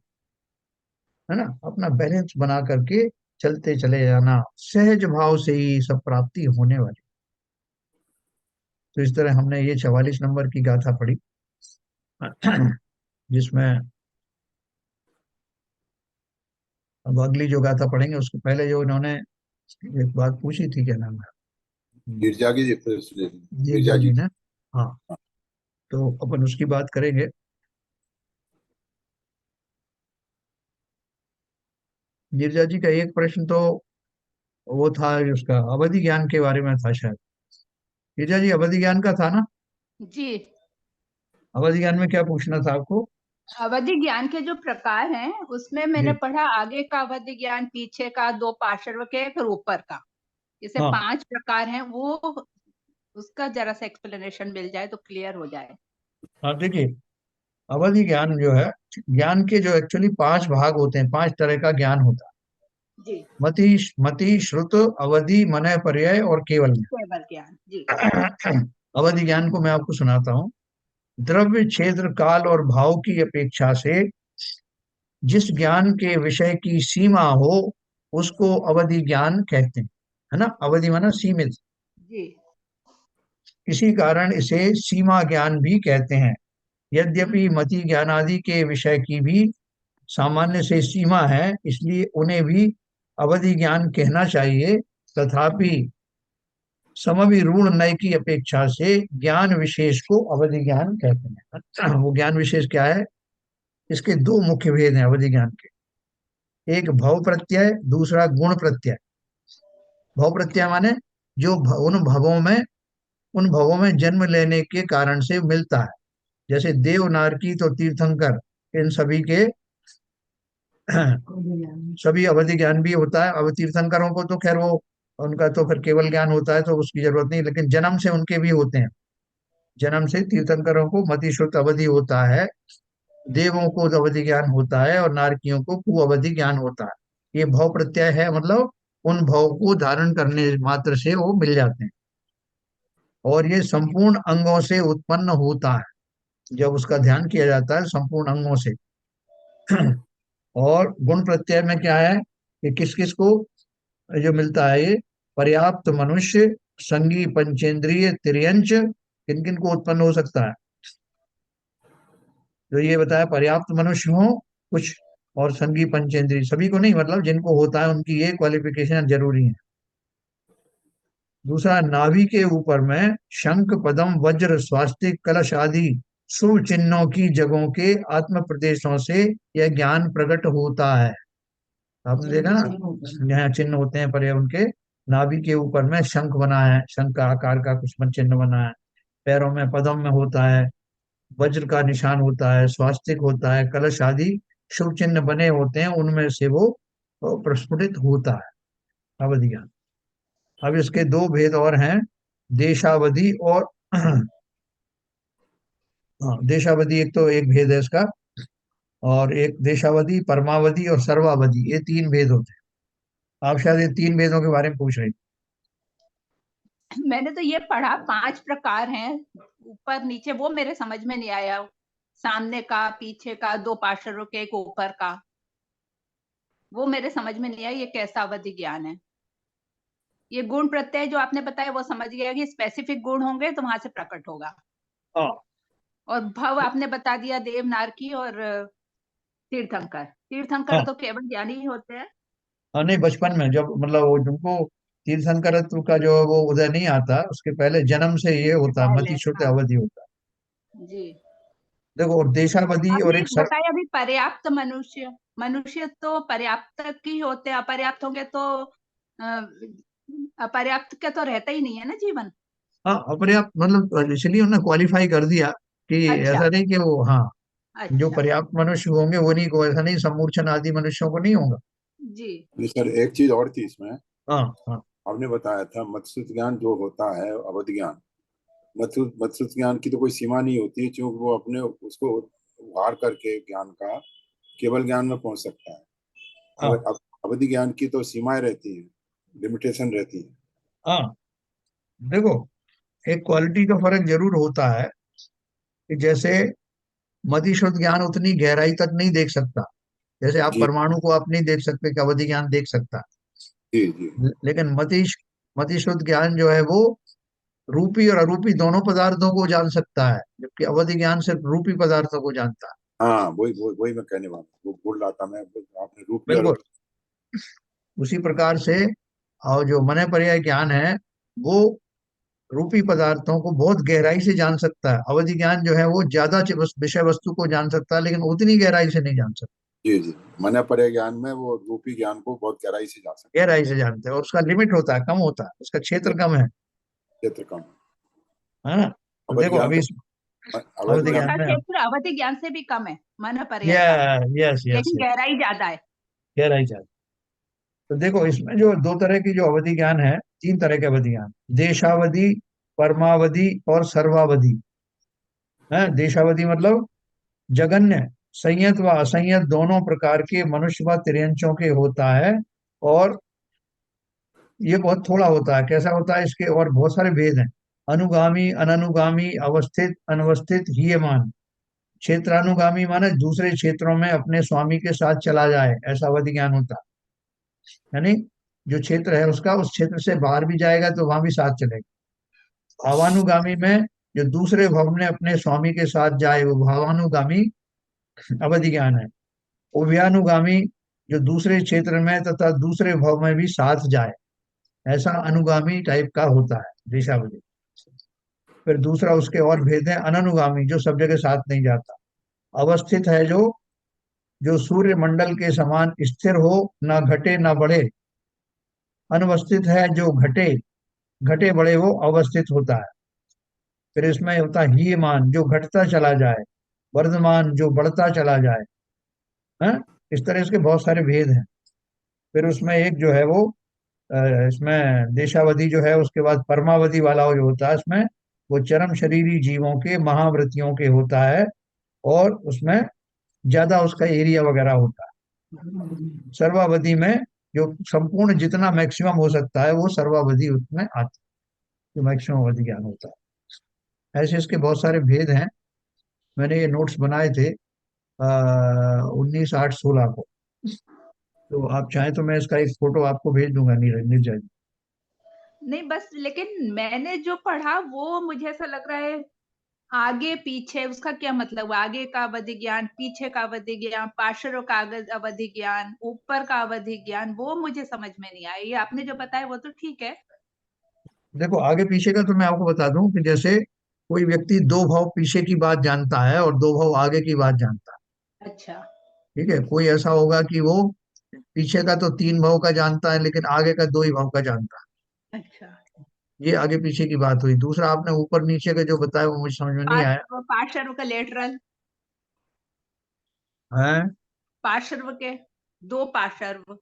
है ना। अपना बैलेंस बना करके चलते चले जाना, सहज भाव से ही सब प्राप्ति होने वाली। तो इस तरह हमने ये 44 नंबर की गाथा पढ़ी, जिसमें अब अगली जो गाथा पढ़ेंगे उसके पहले जो इन्होंने एक बात पूछी थी, क्या नाम है, गिरजा की गिरजा गिरजा जी जी ने। थी। हाँ, तो अपन उसकी बात करेंगे। गिरजा जी का एक प्रश्न तो वो था, उसका अवधि ज्ञान के बारे में था शायद। गिरजा जी, अवधि ज्ञान का था ना? जी। अवधि ज्ञान में क्या पूछना था आपको? अवधि ज्ञान के जो प्रकार हैं उसमें मैंने जी। पढ़ा आगे का अवधि ज्ञान, पीछे का, दो पार्श्व के, फिर ऊपर का। इसे हाँ 5 प्रकार हैं। वो उसका जरा सा एक्सप्लेनेशन मिल जाए तो क्लियर हो जाए। हाँ, देखिए, अवधि ज्ञान जो है, ज्ञान के जो एक्चुअली 5 भाग होते हैं, 5 तरह का ज्ञान होता जी। है। मति, मति, श्रुत, अवधि, मनय, पर्याय और केवल केवल ज्ञान। जी। ज्ञान। अवधि ज्ञान को मैं आपको सुनाता हूँ। द्रव्य, क्षेत्र, काल और भाव की अपेक्षा से जिस ज्ञान के विषय की सीमा हो, उसको अवधि ज्ञान कहते हैं, है ना। अवधि माना सीमित। जी। इसी कारण इसे सीमा ज्ञान भी कहते हैं। यद्यपि मति ज्ञान आदि के विषय की भी सामान्य से सीमा है, इसलिए उन्हें भी अवधि ज्ञान कहना चाहिए। तथापि समविरूढ़ नय की अपेक्षा से ज्ञान विशेष को अवधि ज्ञान कहते हैं। वो ज्ञान विशेष क्या है? इसके दो मुख्य भेद हैं अवधि ज्ञान के। एक भव प्रत्यय, दूसरा गुण प्रत्यय। भव प्रत्यय माने जो उन भवों में जन्म लेने के कारण से मिलता है। जैसे देव, नारकी तो तीर्थंकर, इन सभी के सभी अवधि ज्ञान भी होता है। अब तीर्थंकरों को तो खैर वो, उनका तो फिर केवल ज्ञान होता है, तो उसकी जरूरत नहीं, लेकिन जन्म से उनके भी होते हैं। जन्म से तीर्थंकरों को मति श्रुत अवधि होता है, देवों को तो अवधि ज्ञान होता है, और नारकियों को कु अवधि ज्ञान होता है। ये भव प्रत्यय है, मतलब उन भव को धारण करने मात्र से वो मिल जाते हैं। और ये संपूर्ण अंगों से उत्पन्न होता है, जब उसका ध्यान किया जाता है संपूर्ण अंगों से। और गुण प्रत्यय में क्या है? ये किस किस को जो मिलता है, ये पर्याप्त मनुष्य, संगी पंचेंद्रिय तिर्यंच, किन किन को उत्पन्न हो सकता है? जो ये बताया पर्याप्त मनुष्य हो कुछ, और संगी पंचेंद्रिय, सभी को नहीं, मतलब जिनको होता है उनकी ये क्वालिफिकेशन जरूरी है। दूसरा, नाभि के ऊपर में शंख पदम वज्र स्वास्तिक कलश आदि शुभ चिन्हों की जगहों के आत्म प्रदेशों से यह ज्ञान प्रकट होता है। आपने देखा ना, यहाँ चिन्ह होते हैं पर उनके नाभि के ऊपर में शंख बना है, शंख का आकार का कुछ चिन्ह बना है, पैरों में पदम में होता है, वज्र का निशान होता है, स्वास्तिक होता है, कलश आदि शुभ चिन्ह बने होते हैं, उनमें से वो प्रस्फुटित होता है अवधि ज्ञान। अब इसके दो भेद और हैं, देशावधि और हाँ, देशावधि एक तो एक भेद है इसका, और एक देशावधि, परमावधि और सर्वावधि, ये तीन भेद होते हैं। आप शायद ये तीन भेदों के बारे में पूछ रहे मैंने तो ये पढ़ा 5 प्रकार हैं, ऊपर नीचे वो मेरे समझ में नहीं आया। सामने का, पीछे का, 2 पार्श्वों के, एक ऊपर का, वो मेरे समझ में नहीं आया ये कैसा अवधि ज्ञान है। ये गुण प्रत्यय जो आपने बताया वो समझ गया कि स्पेसिफिक गुण होंगे तो वहां से प्रकट होगा। हाँ और भव आपने बता दिया देवनार की और तीर्थंकर। तीर्थंकर हाँ तो केवल ज्ञानी ही होते हैं। हाँ, नहीं बचपन में जब मतलब वो जिनको तीर्थंकरत्व का जो वो उदय नहीं आता, उसके पहले जन्म से ये उससे होता है, पहले, मति शुद्ध हाँ अवधि होता है। जी। देखो, और देशावधि और आपने एक एक बताया अभी पर्याप्त मनुष्य, मनुष्य तो पर्याप्त की होते हैं, अपर्याप्त होंगे तो अपर्याप्त के तो रहता ही नहीं है ना जीवन। हाँ, अपर्याप्त मतलब इसलिए उन्होंने क्वालिफाई कर दिया कि अच्छा ऐसा नहीं कि वो, हाँ, जो अच्छा पर्याप्त मनुष्य होंगे वो नहीं को, ऐसा नहीं सम्मूर्छन आदि मनुष्यों को नहीं होगा। जी। नहीं सर, एक चीज और थी इसमें। हाँ हाँ आपने बताया था मत्स्य ज्ञान जो होता है अवध ज्ञान, मत्स्य ज्ञान की तो कोई सीमा नहीं होती है, क्योंकि वो अपने उसको उभार करके ज्ञान का केवल ज्ञान में पहुंच सकता है। हाँ अवधि ज्ञान की तो सीमाएं रहती है, लिमिटेशन रहती है। हाँ। देखो, एक क्वालिटी का फर्क जरूर होता है कि जैसे मति शुद्ध ज्ञान उतनी गहराई तक नहीं देख सकता, जैसे आप जी परमाणु को आप नहीं देख सकते कि अवधि ज्ञान देख सकता। जी जी। लेकिन मति शुद्ध ज्ञान जो है वो रूपी और अरूपी दोनों पदार्थों को जान सकता है, जबकि अवधि ज्ञान सिर्फ रूपी पदार्थों को जानता है। हाँ, वही मैं कहने वाला हूँ, वो बोल रहा था मैं। आपने रूपी और बिल्कुल उसी प्रकार से, और जो मन पर्याय ज्ञान है वो रूपी पदार्थों को बहुत गहराई से जान सकता है। अवधि ज्ञान जो है वो ज्यादा विषय वस्तु को जान सकता है, लेकिन उतनी गहराई से नहीं जान सकता। जी जी। मन पर ज्ञान में वो रूपी ज्ञान को बहुत गहराई से जा सकता गहराई से जानते हैं, और उसका लिमिट होता है, कम होता है, उसका है। क्षेत्र कम क्षेत्र कम। है ना? तो अवध देखो ज्ञान अभी अवध अवधि तो ज्ञान ज्ञान उसका में, क्षेत्र अवधि ज्ञान से भी कम है, मन पर्याय का, यस यस लेकिन यस, गहराई ज्यादा है। गहराई ज्यादा। तो देखो, इसमें जो दो तरह की जो अवधि ज्ञान है, तीन तरह के अवधि ज्ञान, देशावधि, परमावधि और सर्वावधि है। देशावधि मतलब जगन्य, संयत व असंयत दोनों प्रकार के मनुष्य व तिर्यंचों के होता है, और ये बहुत थोड़ा होता है। कैसा होता है इसके और बहुत सारे भेद हैं, अनुगामी, अननुगामी, अवस्थित, अनवस्थित, हीयमान। क्षेत्रानुगामी माने दूसरे क्षेत्रों में अपने स्वामी के साथ चला जाए, ऐसा अवधि ज्ञान होता है। यानी जो क्षेत्र है उसका, उस क्षेत्र से बाहर भी जाएगा तो वहां भी साथ चलेगा। भावानुगामी में जो दूसरे भव में अपने स्वामी के साथ जाए, वो भावानुगामी अवधि ज्ञान है। उभयानुगामी जो दूसरे क्षेत्र में तथा दूसरे भव में भी साथ जाए, ऐसा अनुगामी टाइप का होता है दिशावली। फिर दूसरा उसके और भेद है, अननुगामी जो सब जगह साथ नहीं जाता। अवस्थित है जो जो सूर्य मंडल के समान स्थिर हो, ना घटे ना बढ़े। अनवस्थित है जो घटे घटे बढ़े, वो अवस्थित होता है। फिर इसमें होता है हीयमान जो घटता चला जाए, वर्धमान जो बढ़ता चला जाए, है। इस तरह इसके बहुत सारे भेद हैं। फिर उसमें एक जो है वो इसमें देशावधि जो है, उसके बाद परमावधि वाला जो होता है इसमें, वो चरम शरीरी जीवों के महाव्रतियों के होता है, और उसमें ज्यादा उसका एरिया वगैरह होता है। सर्वावधि में जो संपूर्ण जितना मैक्सिमम हो सकता है वो सर्वावधि उसमें आता है, जो मैक्सिमम अवधि ज्ञान होता है। ऐसे इसके बहुत सारे भेद हैं। मैंने ये नोट्स बनाए थे 19/8/16 को। तो आप चाहें तो मैं इसका एक फोटो आपको भेज दूंगा, नीरज निर्जय जी। नहीं बस, लेकिन मैंने जो पढ़ा वो मुझे ऐसा लग रहा है, आगे पीछे उसका क्या मतलब हुआ? आगे का अवधि ज्ञान, पीछे का अवधि ज्ञान, पार्श्व का अवधि ज्ञान, ऊपर का अवधि ज्ञान, वो मुझे समझ में नहीं आया। ये आपने जो बताया वो तो ठीक है। देखो आगे पीछे का तो मैं आपको बता दूं कि जैसे कोई व्यक्ति दो भाव पीछे की बात जानता है और दो भाव आगे की बात जानता है। अच्छा। ठीक है, कोई ऐसा होगा कि वो पीछे का तो तीन भाव का जानता है लेकिन आगे का दो ही भाव का जानता अच्छा। है। ये आगे पीछे की बात हुई। दूसरा आपने ऊपर नीचे का जो बताया वो मुझे समझ में नहीं आया पार्श्व का लेटरल, है। पार्श्व के, दो पार्श्व,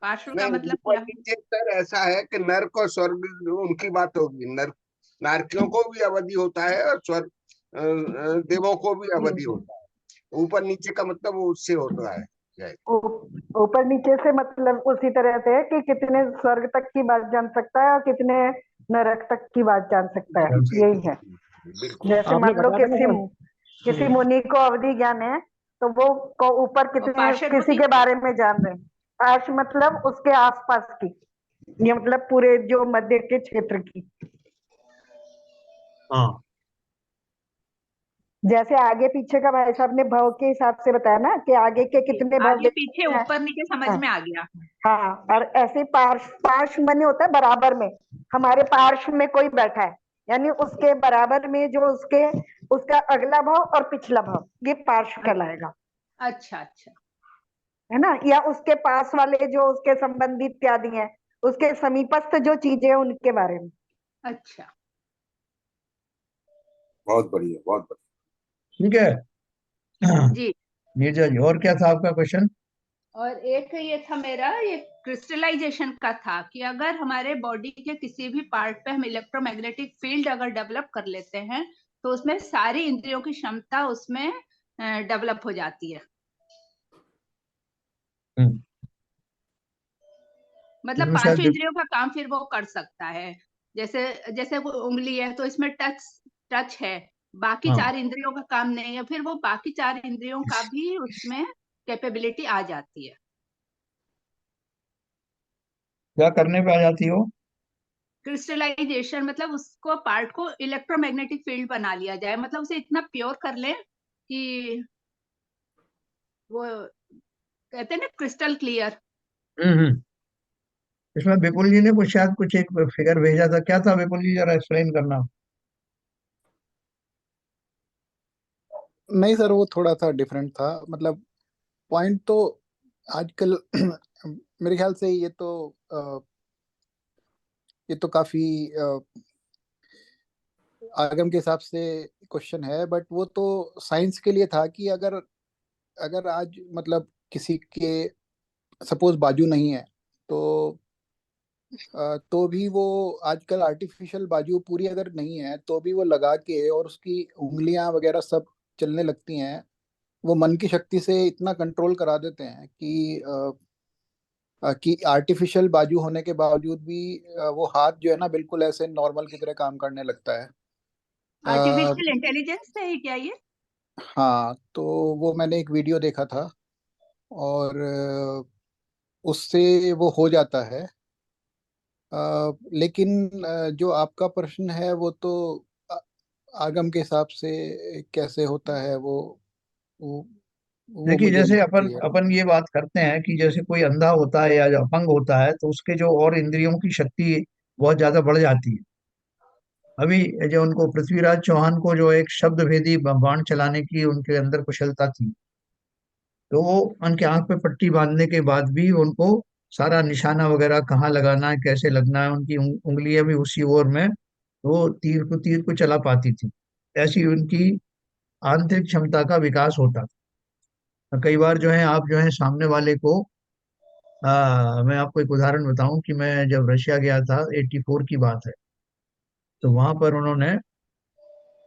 पार्श्व का नहीं, मतलब ऊपर क्या? नीचे सर ऐसा है कि नर्क और स्वर्ग उनकी बात होगी। नर्क नारकियों को भी अवधि होता है और स्वर्ग देवों को भी अवधि होता है। ऊपर नीचे का मतलब वो उससे होता है। जय। ऊपर नीचे से मतलब उसी तरह से है कि कितने स्वर्ग तक की बात जान सकता है और कितने नरक तक की बात जान सकता है, जी जी यही जी है। जी, बिल्कुल। जैसे आपने मान लो बताया था ना किसी सर। किसी मुनि को अवधि ज्ञान है, तो वो को ऊपर और कितने पार्श्व किसी की? के बारे में जान रहे हैं। आश मतलब उसके आसपास की, ये मतलब पूरे जो मध्य के क्षेत्र की। हाँ। जैसे आगे पीछे का भाई साहब ने भाव के हिसाब से बताया ना कि आगे के कितने भाव आगे पीछे देखते हैं। ऊपर नीचे समझ हाँ में आ गया। हाँ, और ऐसे पार्श्व माने होता है बराबर में। हमारे पार्श्व में कोई बैठा है, यानी उसके बराबर में जो उसके उसका अगला भाव और पिछला भाव, ये पार्श्व कहलाएगा। अच्छा अच्छा। है ना, या उसके पास वाले जो उसके संबंधी इत्यादि हैं, उसके समीपस्थ जो चीजें हैं उनके बारे में। अच्छा। बहुत बढ़िया, बहुत बढ़िया। ठीक है। जी। नीरजा जी, और क्या था आपका क्वेश्चन? और एक ये था मेरा, ये क्रिस्टलाइजेशन का था कि अगर हमारे बॉडी के किसी भी पार्ट पे हम इलेक्ट्रोमैग्नेटिक फील्ड अगर डेवलप कर लेते हैं, तो उसमें सारी इंद्रियों की क्षमता उसमें डेवलप हो जाती है। हम्म, मतलब इसमें पांचों शायद। इंद्रियों का काम फिर वो कर सकता है। जैसे जैसे वो उंगली है तो इसमें टच टच है, बाकी हाँ, चार इंद्रियों का काम नहीं है, फिर वो बाकी चार इंद्रियों का भी उसमें कैपेबिलिटी आ जाती है। क्या करने पे आ जाती हो? क्रिस्टलाइजेशन मतलब उसको पार्ट को इलेक्ट्रोमैग्नेटिक फील्ड बना लिया जाए, मतलब उसे इतना प्योर कर ले कि वो कहते हैं ना क्रिस्टल क्लियर। हम्म। इसमें विपुल जी ने कुछ शायद कुछ एक फिगर भेजा था, क्या था विपुल जी, जरा एक्सप्लेन करना। नहीं सर, वो थोड़ा सा डिफरेंट था। मतलब पॉइंट तो आजकल मेरे ख्याल से ये तो काफी आगम के हिसाब से क्वेश्चन है, बट वो तो साइंस के लिए था कि अगर अगर आज मतलब किसी के सपोज बाजू नहीं है, तो तो भी वो आजकल आर्टिफिशियल बाजू पूरी अगर नहीं है तो भी वो लगा के और उसकी उंगलियां वगैरह सब चलने लगती हैं। वो मन की शक्ति से इतना कंट्रोल करा देते हैं कि आर्टिफिशियल बाजू होने के बावजूद भी वो हाथ जो है ना बिल्कुल ऐसे नॉर्मल की तरह काम करने लगता है। अ, आर्टिफिशियल इंटेलिजेंस है क्या ये? हाँ, तो वो मैंने एक वीडियो देखा था और उससे वो हो जाता है। लेकिन जो आपका प्रश्न है वो तो आ- आगम के हिसाब से कैसे होता है वो, वो देखिए मुझे जैसे नहीं अपन क्लियर। अपन ये बात करते हैं कि जैसे कोई अंधा होता है या जो अपंग होता है तो उसके जो और इंद्रियों की शक्ति बहुत ज्यादा बढ़ जाती है। अभी जो उनको पृथ्वीराज चौहान को जो एक शब्द भेदी बाण चलाने की उनके अंदर कुशलता थी, तो वो उनके आंख पे पट्टी बांधने के बाद भी उनको सारा निशाना वगैरह कहाँ लगाना है कैसे लगना है, उनकी उंगलियां भी उसी ओर में वो तीर को चला पाती थी। ऐसी उनकी आंतरिक क्षमता का विकास होता था। कई बार जो है आप जो है सामने वाले को मैं आपको एक उदाहरण बताऊं कि मैं जब रशिया गया था 84 की बात है, तो वहां पर उन्होंने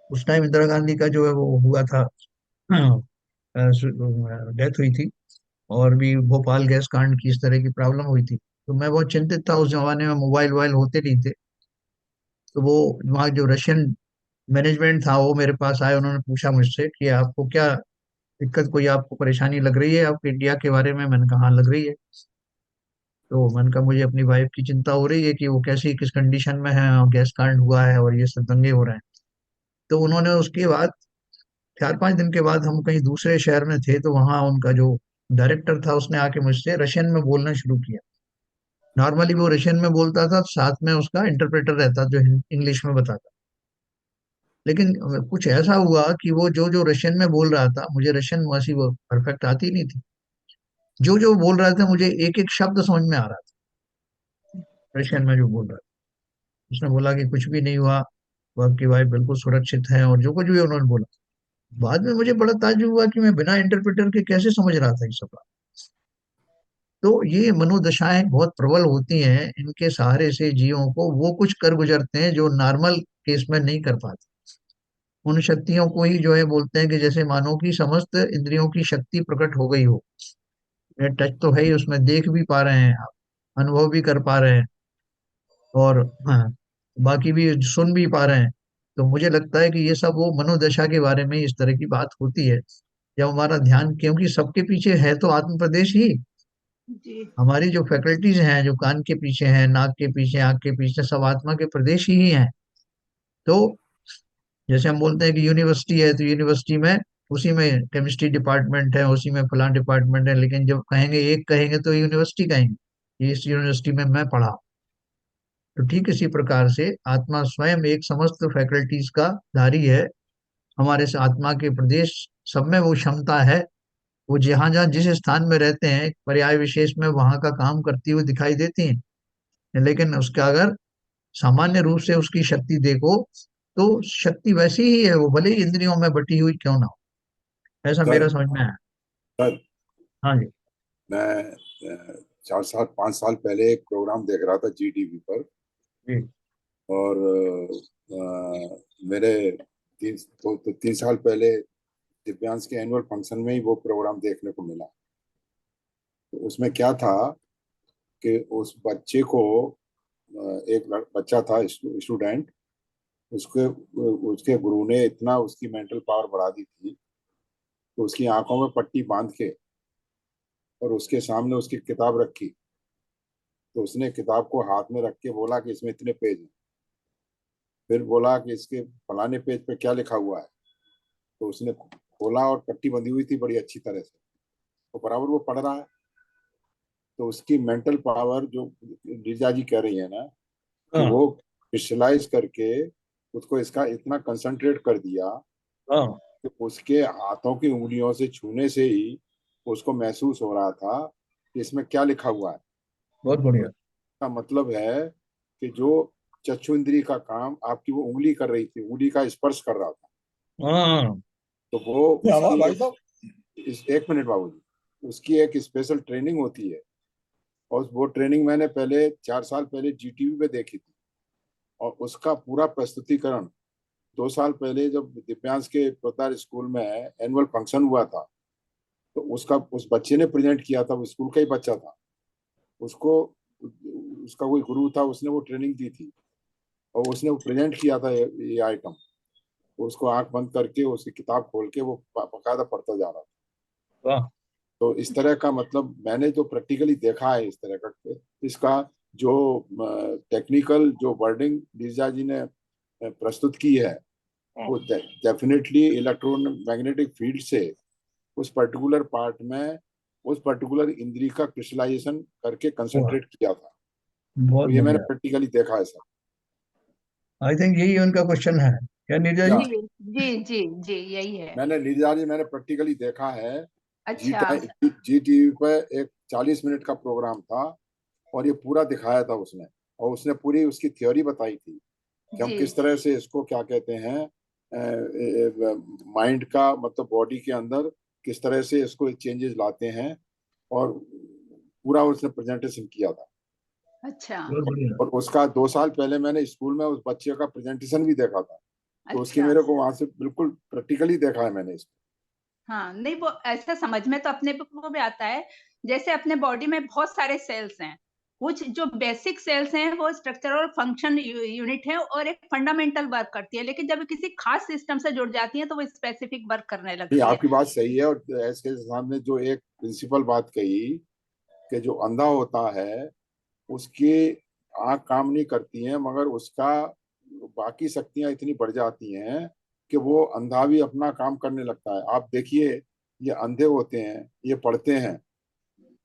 उस टाइम इंदिरा गांधी का जो है वो हुआ था, डेथ हुई थी, और भी भोपाल गैस कांड की इस तरह की प्रॉब्लम हुई थी। तो मैं बहुत चिंतित था, उस जमाने में मोबाइल वोबाइल होते नहीं थे। तो वो वहाँ जो रशियन मैनेजमेंट था वो मेरे पास आए, उन्होंने पूछा मुझसे कि आपको क्या दिक्कत कोई आपको परेशानी लग रही है आपके इंडिया के बारे में? मैंने कहा हाँ, लग रही है। तो मैंने कहा मुझे अपनी वाइफ की चिंता हो रही है कि वो कैसी किस कंडीशन में है, और गैस कांड हुआ है और ये सब दंगे हो रहे हैं। तो उन्होंने उसके बाद 4-5 दिन के बाद हम कहीं दूसरे शहर में थे, तो वहाँ उनका जो डायरेक्टर था उसने आके मुझसे रशियन में बोलना शुरू किया। नॉर्मली वो रशियन में बोलता था, साथ में उसका इंटरप्रेटर रहता जो इंग्लिश में बताता। लेकिन कुछ ऐसा हुआ कि वो जो जो रशियन में बोल रहा था, मुझे रशियन वैसी वो परफेक्ट आती नहीं थी, जो जो बोल रहा था मुझे एक एक शब्द समझ में आ रहा था रशियन में जो बोल रहा था। उसने बोला कि कुछ भी नहीं हुआ, वो आपकी वाइफ बिल्कुल सुरक्षित है, और जो कुछ भी उन्होंने बोला। बाद में मुझे बड़ा ताज्जुब हुआ कि मैं बिना इंटरप्रेटर के कैसे समझ रहा था ये सब बात। तो ये मनोदशाएं बहुत प्रबल होती हैं, इनके सहारे से जीवों को वो कुछ कर गुजरते हैं जो नॉर्मल केस में नहीं कर पाते। उन शक्तियों को ही जो है बोलते हैं कि जैसे मानो की समस्त इंद्रियों की शक्ति प्रकट हो गई हो। ये टच तो है ही, उसमें देख भी पा रहे हैं आप, अनुभव भी कर पा रहे हैं, और हाँ, बाकी भी सुन भी पा रहे हैं। तो मुझे लगता है कि ये सब वो मनोदशा के बारे में इस तरह की बात होती है, जब हमारा ध्यान, क्योंकि सबके पीछे है तो आत्म प्रदेश ही। जी हमारी जो फैकल्टीज हैं, जो कान के पीछे हैं, नाक के पीछे, आंख के पीछे, सब आत्मा के प्रदेश ही हैं। तो जैसे हम बोलते हैं कि यूनिवर्सिटी है, तो यूनिवर्सिटी में उसी में केमिस्ट्री डिपार्टमेंट है, उसी में फलां डिपार्टमेंट है, लेकिन जब कहेंगे एक कहेंगे तो यूनिवर्सिटी कहेंगे, इस यूनिवर्सिटी में मैं पढ़ा। तो ठीक इसी प्रकार से आत्मा स्वयं एक समस्त फैकल्टीज का धारी है। हमारे से आत्मा के प्रदेश सब में वो क्षमता है। वो जहां जहां जिस स्थान में रहते हैं, पर्याय विशेष में वहां का काम करती हुई दिखाई देती हैं। लेकिन उसका अगर सामान्य रूप से उसकी शक्ति देखो, तो शक्ति वैसी ही है, वो भले ही इंद्रियों में बटी हुई क्यों ना हो। ऐसा मेरा सर समझ में आया। सर हाँ जी। मैं 4 साल 5 साल पहले एक प्रोग्राम देख रहा था जी टीवी पर। जी। और मेरे 3 साल पहले दिव्यांश के एनुअल फंक्शन में ही वो प्रोग्राम देखने को मिला। तो उसमें क्या था कि उस बच्चे को एक बच्चा था, स्टूडेंट, उसके उसके गुरु ने इतना उसकी मेंटल पावर बढ़ा दी थी, तो उसकी आंखों में पट्टी बांध के और उसके सामने उसकी किताब रखी। तो उसने किताब को हाथ में रख के बोला कि इसमें इतने पेज हैं। फिर बोला कि इसके फलाने पेज पे क्या लिखा हुआ है। तो उसने खोला और पट्टी बंधी हुई थी बड़ी अच्छी तरह से, तो बराबर वो पढ़ रहा है। तो उसकी मेंटल पावर जो गिरिजा जी कह रही है ना, कि हाँ वो विजुअलाइज करके उसको इसका इतना कंसंट्रेट कर दिया हाँ, कि उसके हाथों की उंगलियों से छूने से ही उसको महसूस हो रहा था कि इसमें क्या लिखा हुआ है। बहुत तो बढ़िया। इसका मतलब है कि जो चक्षु इंद्री का काम आपकी वो उंगली कर रही थी, उंगली का स्पर्श कर रहा था, हाँ। तो वो क्या हुआ उसकी भाई साहब? एक मिनट बाबूजी, उसकी एक स्पेशल ट्रेनिंग होती है। और वो ट्रेनिंग मैंने पहले 4 साल पहले जीटीवी पे देखी थी। और उसका पूरा प्रस्तुतिकरण 2 साल पहले जब दिव्यांश के पोद्दार स्कूल में एनुअल फंक्शन हुआ था, तो उसका उस बच्चे ने प्रेजेंट किया था। वो स्कूल का ही बच्चा था। उसको उसका कोई गुरु था, उसने वो ट्रेनिंग दी थी और उसने वो प्रेजेंट किया था ये आइटम। उसको आंख बंद करके उसकी किताब खोल के वो बाकायदा पढ़ता जा रहा था। वाह। तो इस तरह का मतलब मैंने जो प्रैक्टिकली देखा है इस तरह का, इसका जो टेक्निकल जो वर्डिंग गिरिजा जी ने प्रस्तुत की है, वो डेफिनेटली इलेक्ट्रोमैग्नेटिक फील्ड से उस पर्टिकुलर पार्ट में उस पर्टिकुलर इंद्री का क्रिस्टलाइजेशन करके वाह, कंसंट्रेट किया था। तो बहुत ये मैंने बढ़िया। प्रैक्टिकली देखा है सर। आई थिंक यही उनका क्वेश्चन है क्या नीरजा या जी? जी जी जी जी यही है। मैंने लीजा जी मैंने प्रैक्टिकली देखा है। जी अच्छा जी टीवी पे एक 40 मिनट का प्रोग्राम था और ये पूरा दिखाया था उसने। और उसने पूरी उसकी थ्योरी बताई थी कि हम जी किस तरह से इसको क्या कहते हैं, माइंड का मतलब बॉडी के अंदर किस तरह से इसको चेंजेस लाते हैं। और पूरा उसने प्रेजेंटेशन किया था। अच्छा बहुत बढ़िया। और उसका 2 साल पहले मैंने स्कूल में उस बच्चे का प्रेजेंटेशन भी देखा था। तो उसकी अच्छा मेरे को वहां से बिल्कुल प्रैक्टिकली देखा है मैंने इसको। हाँ नहीं वो ऐसा समझ में तो अपने को भी आता है, जैसे अपने बॉडी में बहुत सारे सेल्स हैं कुछ जो बेसिक सेल्स हैं वो स्ट्रक्चर और फंक्शन यूनिट है और एक फंडामेंटल वर्क करती है, लेकिन जब किसी खास सिस्टम से जुड़ जाती है तो वो स्पेसिफिक वर्क करने लगती नहीं, है। आपकी बात सही है। और एस के साहब ने जो एक प्रिंसिपल बात कही कि जो अंधा होता है उसकी आंख काम नहीं करती है, मगर उसका बाकी शक्तियां इतनी बढ़ जाती हैं कि वो अंधा भी अपना काम करने लगता है। आप देखिए, ये अंधे होते हैं, ये पढ़ते हैं,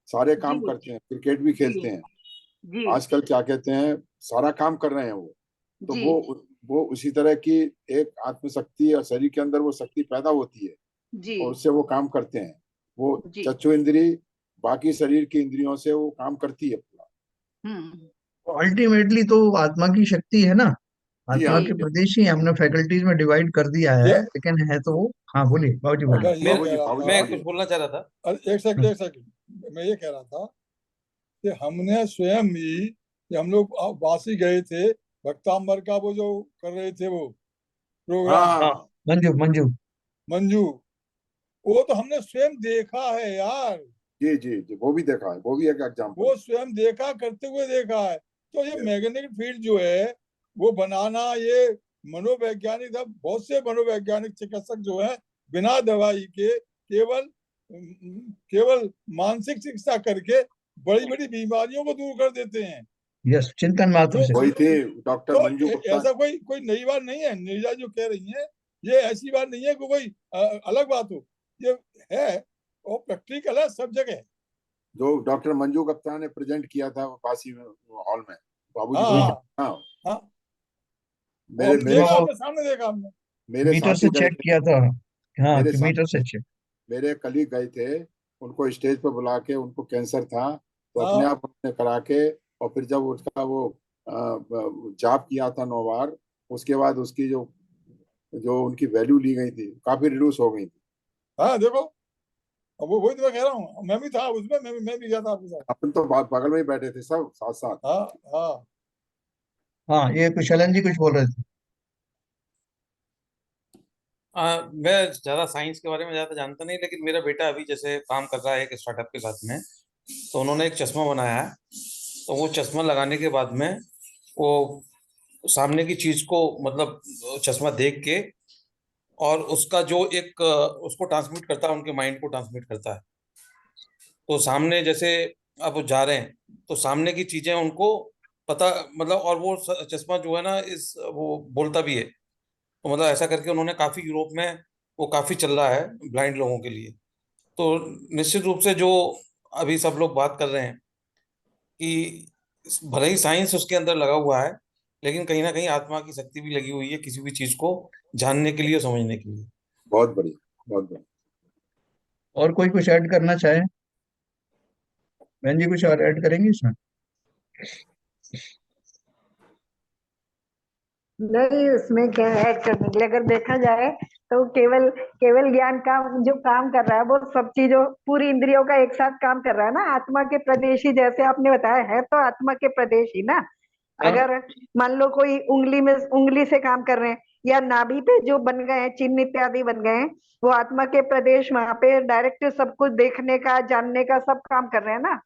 सारे काम जी करते हैं, क्रिकेट भी खेलते जी हैं, जी आजकल क्या कहते हैं, सारा काम कर रहे हैं वो। तो जी वो उसी तरह की एक आत्मशक्ति और शरीर के अंदर वो शक्ति पैदा होती है जी और उससे वो काम करते हैं। वो जी। चक्षु इंद्री बाकी शरीर की इंद्रियों से वो काम करती है पूरा। अल्टीमेटली तो आत्मा की शक्ति है ना, जी आत्मा हाँ। जी के प्रदेश ही हमने फैकल्टीज में डिवाइड कर दिया है, ये लेकिन है तो वो। हाँ बोलिए बाबूजी हाँ बोलिए। मैं ये बाबूजी कह रहा बाबूजी था, मैं बोलिए। कुछ बोलना चाह रहा था। अरे एक सेकंड एक सेकंड, मैं ये कह रहा था कि हमने स्वयं ही, कि हम लोग वासी गए थे भक्तांबर का वो जो कर रहे थे वो प्रोग्राम, हाँ हाँ, मंजू मंजू। मंजू, वो तो हमने स्वयं देखा है यार, जी जी जी, वो भी देखा है, वो भी एक एग्जाम्पल। वो स्वयं देखा, करते हुए देखा है। तो ये मैग्नेटिक फील्ड जो है वो बनाना, ये मनोवैज्ञानिक, बहुत से मनोवैज्ञानिक चिकित्सक जो है बिना दवाई के केवल केवल मानसिक चिकित्सा करके बड़ी बड़ी बीमारियों को दूर कर देते हैं। यस, चिंतन मात्र से। वही थी डॉक्टर तो मंजू गुप्ता। ऐसा कोई कोई नई बात नहीं है, नीरजा जो कह रही है ये ऐसी बात नहीं है कि कोई अलग बात हो, ये है और प्रैक्टिकल है सब जगह। जो डॉक्टर मंजू गुप्ता ने प्रेजेंट किया था वासी हॉल में, बाबूजी हाँ बोल। हाँ हाँ, हाँ, वो मेरे हमने मेरे देखा, वो अपने सामने देखा हमने। मेरे मीटर साथी से गए चेक थे। किया था। हाँ, मेरे कि साथ मीटर से चेक। मेरे कलीग गए थे, उनको स्टेज पर बुला के, उनको कैंसर था, तो अपने हाँ आप उन्होंने करा के, और फिर जब उसका वो जाप किया था 9 बार, उसके बाद उसकी जो जो उनकी वैल्यू ली गई थी काफी रिड्यूस हो गई थी। हाँ, देखो, अब वो वही तो मैं कह रहा हूँ, मैं भी था उसमें, मैं भी गया था आपके साथ। अपन तो बगल में ही बैठे थे सब साथ साथ। हाँ हाँ हाँ, ये कुशलन जी कुछ बोल रहे थे। मैं ज़्यादा साइंस के बारे में ज़्यादा जानता नहीं, लेकिन मेरा बेटा अभी जैसे काम कर रहा है एक स्टार्टअप के साथ में, तो उन्होंने एक चश्मा बनाया है। तो वो चश्मा लगाने के बाद में वो सामने की चीज़ को, मतलब चश्मा देख के, और उसका जो एक उसको ट्रांसमिट करता है, उनके माइंड को ट्रांसमिट करता है। तो सामने जैसे अब वो जा रहे हैं तो सामने की चीज़ें उनको पता, मतलब, और वो चश्मा जो है ना, इस वो बोलता भी है। तो मतलब ऐसा करके उन्होंने काफ़ी, यूरोप में वो काफ़ी चल रहा है ब्लाइंड लोगों के लिए। तो निश्चित रूप से जो अभी सब लोग बात कर रहे हैं कि भले ही साइंस उसके अंदर लगा हुआ है, लेकिन कहीं ना कहीं आत्मा की शक्ति भी लगी हुई है किसी भी चीज़ को जानने के लिए, समझने के लिए। बहुत बढ़िया, बहुत बढ़िया। और कोई कुछ ऐड करना चाहे? बहन जी कुछ और ऐड करेंगे इसमें? नहीं, उसमें क्या है करने के लिए, अगर देखा जाए तो केवल केवल ज्ञान का जो काम कर रहा है वो सब चीजों, पूरी इंद्रियों का एक साथ काम कर रहा है ना, आत्मा के प्रदेश ही, जैसे आपने बताया है तो आत्मा के प्रदेश ही ना। हाँ। अगर मान लो कोई उंगली से काम कर रहे हैं, या नाभि पे जो बन गए हैं चिन्ह इत्यादि बन गए हैं, वो आत्मा के प्रदेश, वहां पे डायरेक्ट सब कुछ देखने का, जानने का सब काम कर रहे हैं ना।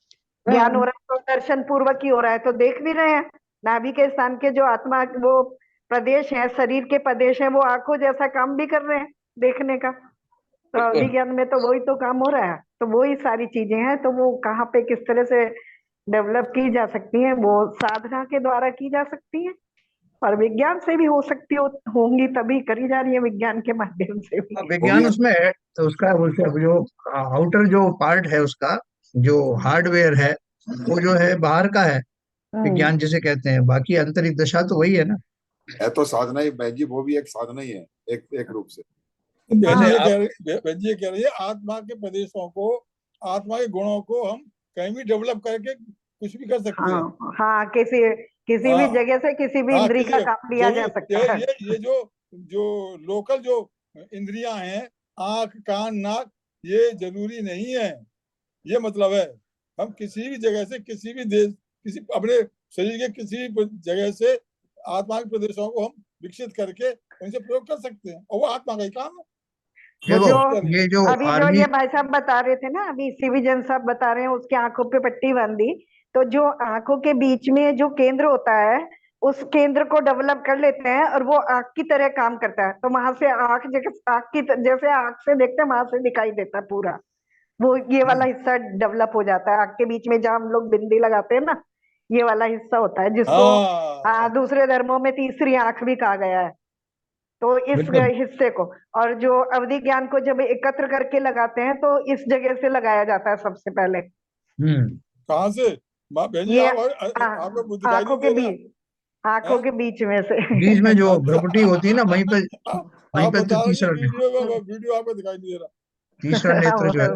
ध्यान हो रहा है तो दर्शन पूर्वक ही हो रहा है, तो देख भी रहे हैं। नाभि के स्थान के जो आत्मा वो प्रदेश है, शरीर के प्रदेश है, वो आंखों जैसा काम भी कर रहे हैं देखने का। तो विज्ञान में तो वही तो काम हो रहा है, तो वही सारी चीजें हैं। तो वो कहाँ पे किस तरह से डेवलप की जा सकती हैं, वो साधना के द्वारा की जा सकती है, और विज्ञान से भी हो सकती होंगी, तभी करी जा रही है विज्ञान के माध्यम से भी। वो भी विज्ञान उसमें है तो उसका जो आउटर जो पार्ट है उसका, जो हार्डवेयर है, वो जो है बाहर का है, विज्ञान जिसे कहते हैं। बाकी आंतरिक दशा तो वही है ना। है तो साधना ही बहन जी, वो भी एक साधना ही है, एक रूप से। बहन जैसे जी ये आप कह रही, बहन जी ये कह रही है आत्मा के प्रदेशों को, आत्मा के गुणों को हम कहीं भी डेवलप करके कुछ भी कर सकते हैं। हाँ हाँ, किसी किसी भी हाँ जगह से किसी भी हाँ, इंद्री किसी का काम लिया जा जरूर सकता है। ये जो लोकल जो इंद्रियां हैं, आंख कान नाक, ये जरूरी नहीं है। ये मतलब है हम किसी भी जगह से, किसी भी देश, किसी अपने शरीर के किसी भी जगह से आत्मा के प्रदेशों को हम विकसित करके उनसे प्रयोग कर सकते हैं, और वो आत्मा का ही काम है। वो देखो, जो ये जो अभी जो आर्मी। ये भाई साहब बता रहे थे ना, अभी सिविजन साहब बता रहे हैं, उसके आंखों पे पट्टी बांधी, तो जो आंखों के बीच में जो केंद्र होता है, उस केंद्र को डेवलप कर लेते हैं और वो आंख की तरह काम करता है। तो वहां से आंख जैसे आंख से देखते हैं वहां से दिखाई देता है पूरा, वो ये वाला हिस्सा डेवलप हो जाता है आंख के बीच में, जहां हम लोग बिंदी लगाते हैं ना, ये वाला हिस्सा होता है जिसको हाँ दूसरे धर्मों में तीसरी आंख भी कहा गया है। तो इस बिल्कुल। हिस्से को, और जो अवधि ज्ञान को जब एकत्र करके लगाते हैं तो इस जगह से लगाया जाता है सबसे पहले। कहाँ से बहन जी? ये आपको दिखाई आंखों नहीं के दे रहा? बीच, आंखों के बीच में से। बीच में जो अच्छा भ्रुकुटी होती है ना, वहीं पे आप तो बता रही तीसरा वीडियो आपको दिखाई नहीं दे रहा। तीसरा नेत्र जो है।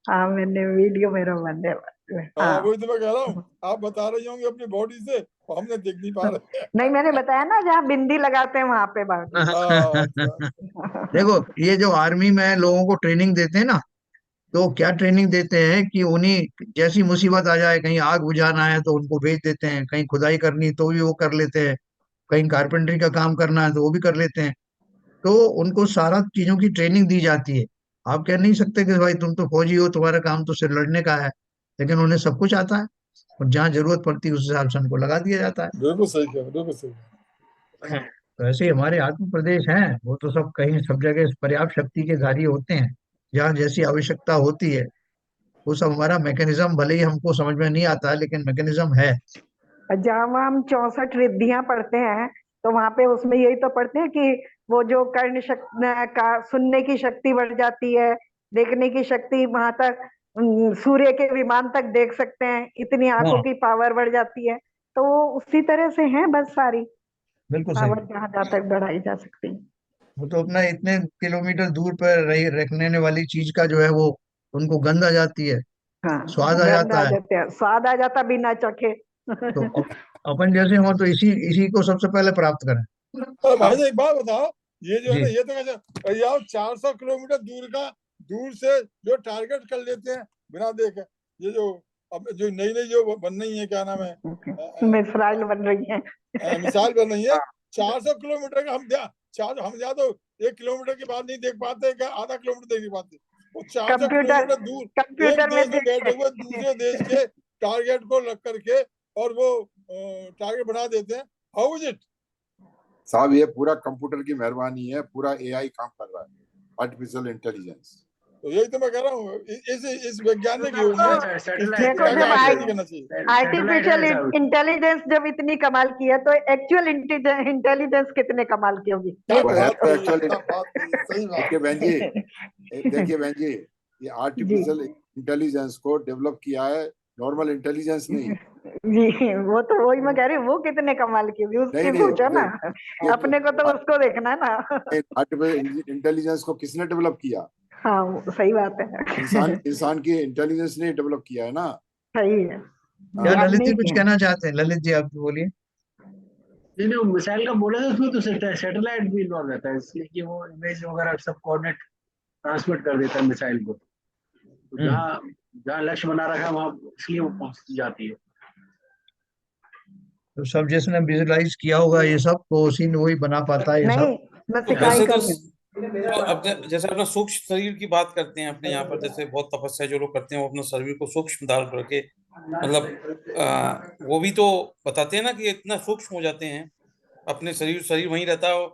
हाँ, मैंने वीडियो मेरा बंद है। हाँ हाँ, वही तो मैं कह रहा हूँ, आप बता रही होंगी अपनी बॉडी से, और हमने देख नहीं पा रहे। नहीं, मैंने बताया ना जहाँ बिंदी लगाते हैं वहां पे बात। अच्छा देखो, ये जो आर्मी में लोगों को ट्रेनिंग देते हैं ना, तो क्या ट्रेनिंग देते हैं कि उन्हीं जैसी मुसीबत आ जाए, कहीं आग बुझाना है तो उनको भेज देते हैं, कहीं खुदाई करनी तो भी वो कर लेते हैं, कहीं कारपेंटरी का काम करना है तो वो भी कर लेते हैं। तो उनको सारा चीजों की ट्रेनिंग दी जाती है। आप कह नहीं सकते कि भाई तुम तो फौजी हो, तुम्हारा काम तो सिर्फ लड़ने का है, लेकिन उन्हें सब कुछ आता है, और जहाँ जरूरत पड़ती है उस हिसाब से उनको लगा दिया जाता है। बिल्कुल सही कह, बिल्कुल सही। तो ऐसे ही हमारे आत्म प्रदेश हैं, वो तो सब कहीं सब जगह पर्याप्त शक्ति के धारी होते हैं, जहाँ जैसी आवश्यकता होती है वो सब हमारा मैकेनिज्म, भले ही हमको समझ में नहीं आता लेकिन मैकेनिज्म है। जहाँ वहाँ हम 64 रिद्धियां पढ़ते हैं, तो वहां पे उसमें यही तो पढ़ते हैं कि वो जो कर्ण शक्ति का सुनने की शक्ति बढ़ जाती है, देखने की शक्ति वहां तक, सूर्य के विमान तक देख सकते हैं, इतनी आंखों हाँ, की पावर बढ़ जाती है। तो वो उसी तरह से है, बस सारी बिल्कुल सही। पावर जहाँ जहाँ तक बढ़ाई जा सकती है। वो तो अपना इतने किलोमीटर दूर पर रही रखने वाली चीज का जो है वो उनको गंध आ जाती है, हाँ, स्वाद आ गंध आ जाता है। जाते हैं, स्वाद आ जाता बिना चखे। तो अपन जैसे हो तो इसी इसी को सबसे पहले प्राप्त करें। भाई साहब एक बात बताओ, ये जो है जी। ना, ये तो कैसे यार 400 किलोमीटर दूर से जो टारगेट कर लेते हैं बिना देखे, ये जो अब जो नई नई जो बन रही है, क्या नाम है, मिसाइल बन रही है। मिसाइल बन रही है, 400 किलोमीटर का हम या तो 1 किलोमीटर की बात नहीं देख पाते, क्या आधा किलोमीटर देख नहीं पाते, वो 400 किलोमीटर दूर एक कंप्यूटर में देश में बैठे हुए दूसरे देश के टारगेट को लग करके और वो टारगेट बना देते हैं। How is it? साहब ये पूरा कंप्यूटर की मेहरबानी है, पूरा एआई काम कर रहा है, आर्टिफिशियल इंटेलिजेंस। तो यही तो मैं कह रहा हूँ, इस वैज्ञानिक युग में देखो, क्या जब क्या करना चाहिए। आर्टिफिशियल इंटेलिजेंस जब इतनी कमाल की है, तो एक्चुअल इंटेलिजेंस कितने कमाल की होगी, ये वो है सोचो। तो एक्चुअली। सही बात देखिए बहन जी, देखिए बहन जी, ये जी आर्टिफिशियल इंटेलिजेंस को डेवलप किया है, नॉर्मल इंटेलिजेंस नहीं। जी, वो तो वही मैं कह रही हूँ, वो कितने कमाल की होगी उसकी नहीं पूछो ना, ये अपने को तो उसको देखना है ना। आर्टिफिशियल इंटेलिजेंस को किसने डेवलप किया? हाँ, सही बात है। इंसान की इंटेलिजेंस ने डेवलप किया है ना। सही है, क्या हाँ, ललित ज्ञान जी नहीं कुछ किया। कहना चाहते हैं? ललित जी आप बोलिए। नहीं नहीं, वो मिसाइल का बोला था, उसमें तो सैटेलाइट भी इन्वॉल्व रहता है, इसलिए कि वो इमेज वगैरह सब कोऑर्डिनेट ट्रांसमिट कर देता है मिसाइल को, तो हम्म। जहाँ जहाँ लक्ष्य बना रखा है वहाँ, इसलिए वो पहुंच जाती है। तो सब जिसने विजुलाइज किया होगा ये सब, तो उसी ने वही बना पाता है ये सब। नहीं, मैं तो सिखाई वैसे तो कर रही हूँ। अपने जैसे अपना सूक्ष्म शरीर की बात करते हैं अपने यहाँ पर, जैसे बहुत तपस्या जो लोग करते हैं वो अपने शरीर को सूक्ष्म धारण करके, मतलब वो भी तो बताते हैं ना कि इतना सूक्ष्म हो जाते हैं, अपने शरीर वहीं रहता है,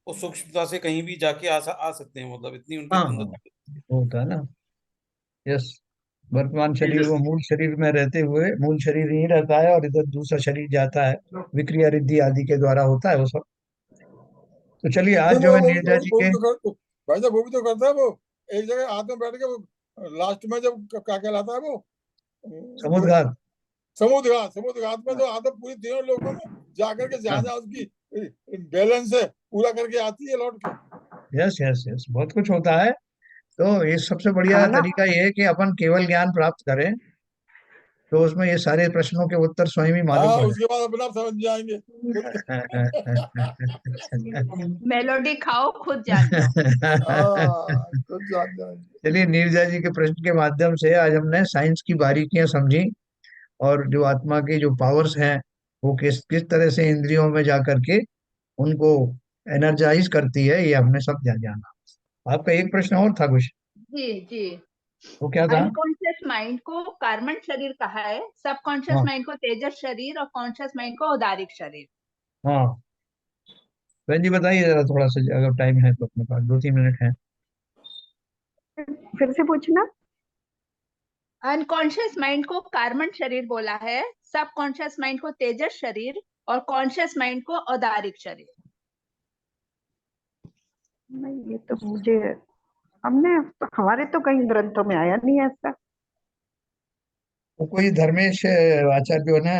वो सूक्ष्मता से कहीं भी जाके आ सकते हैं, मतलब इतनी उनके हाँ अंदर हाँ, वो होता है ना। यस। वर्तमान ये शरीर वो जैसे मूल शरीर में रहते हुए मूल शरीर ही रहता है, और इधर दूसरा शरीर जाता है, विक्रिया रिद्धि आदि के द्वारा होता है वो सब। तो चलिए आज नहीं, जो है नीरजा जी वो के। भी तो भाई साहब वो भी तो करता है, वो एक जगह हाथ में बैठ के वो लास्ट में जब क्या कहलाता है वो समुद्रघात। समुद्र घाट में तो आदत पूरी तीनों लोगों में जाकर के जहां हाँ, जहां उसकी बैलेंस है पूरा करके आती है लौट के। यस यस यस, बहुत कुछ होता है। तो ये सबसे बढ़िया खाना तरीका ये है कि अपन केवल ज्ञान प्राप्त करें, तो उसमें ये सारे प्रश्नों के उत्तर स्वयं ही मालूम हाँ पड़ उसके बाद अपने आप समझ जाएंगे खुद के। जाए। मेलोडी खाओ खुद जान जाओ। हाँ खुद जान जाएंगे। चलिए, नीरजा जी के प्रश्न के माध्यम से आज हमने साइंस की बारीकियां समझी, और जो आत्मा की जो पावर्स हैं वो किस किस तरह से इंद्रियों में जा करके उनको एनर्जाइज करती है, ये हमने सब जाना। आपका एक प्रश्न और था कुछ? जी जी, वो क्या था? अनकॉन्शियस माइंड को कार्मण शरीर कहा है, सबकॉन्शियस हाँ माइंड को तेजस शरीर और कॉन्शियस माइंड को औदारिक शरीर। हाँ, बहन जी बताइए जरा थोड़ा सा, अगर टाइम है तो अपने पास 2-3 मिनट है। फिर से पूछना। अनकॉन्शियस माइंड को कार्मण शरीर बोला है, सबकॉन्शियस माइंड को तेजस शरीर और कॉन्शियस माइंड को औदारिक शरीर। नहीं, ये तो मुझे हमारे तो कहीं ग्रंथों में आया नहीं है ऐसा। वो कोई धर्मेश आचार्य जो है ना,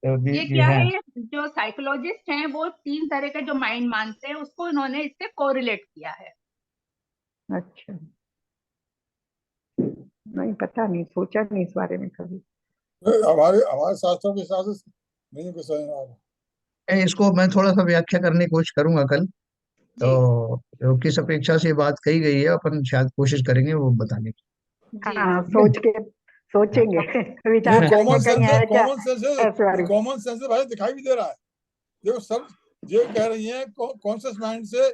ये जी क्या हैं। है, जो साइकोलॉजिस्ट हैं वो 3 तरह के जो माइंड मानते हैं उसको इन्होंने इससे कोरिलेट किया है। अच्छा, नहीं पता नहीं, सोचा नहीं इस बारे में कभी। हमारे हमारे शास्त्रों के हिसाब से नहीं कुछ समझ में आ रहा। इसको मैं थोड़ा सा व्याख्या करने की कोशिश करूंगा कल, जी तो किस अपेक्षा से ये बात कही गई है अपन शायद कोशिश करेंगे वो बताने की। जी हाँ, जी सोचेंगे ये विचार करेंगे कॉमन कहीं सेंस है, है क्या कॉमन सेंस है, ऐसे बारे ये में। कॉमन सेंस है भाई, दिखाई भी दे रहा है। देखो सब ये कह रही हैं कॉन्शियस माइंड से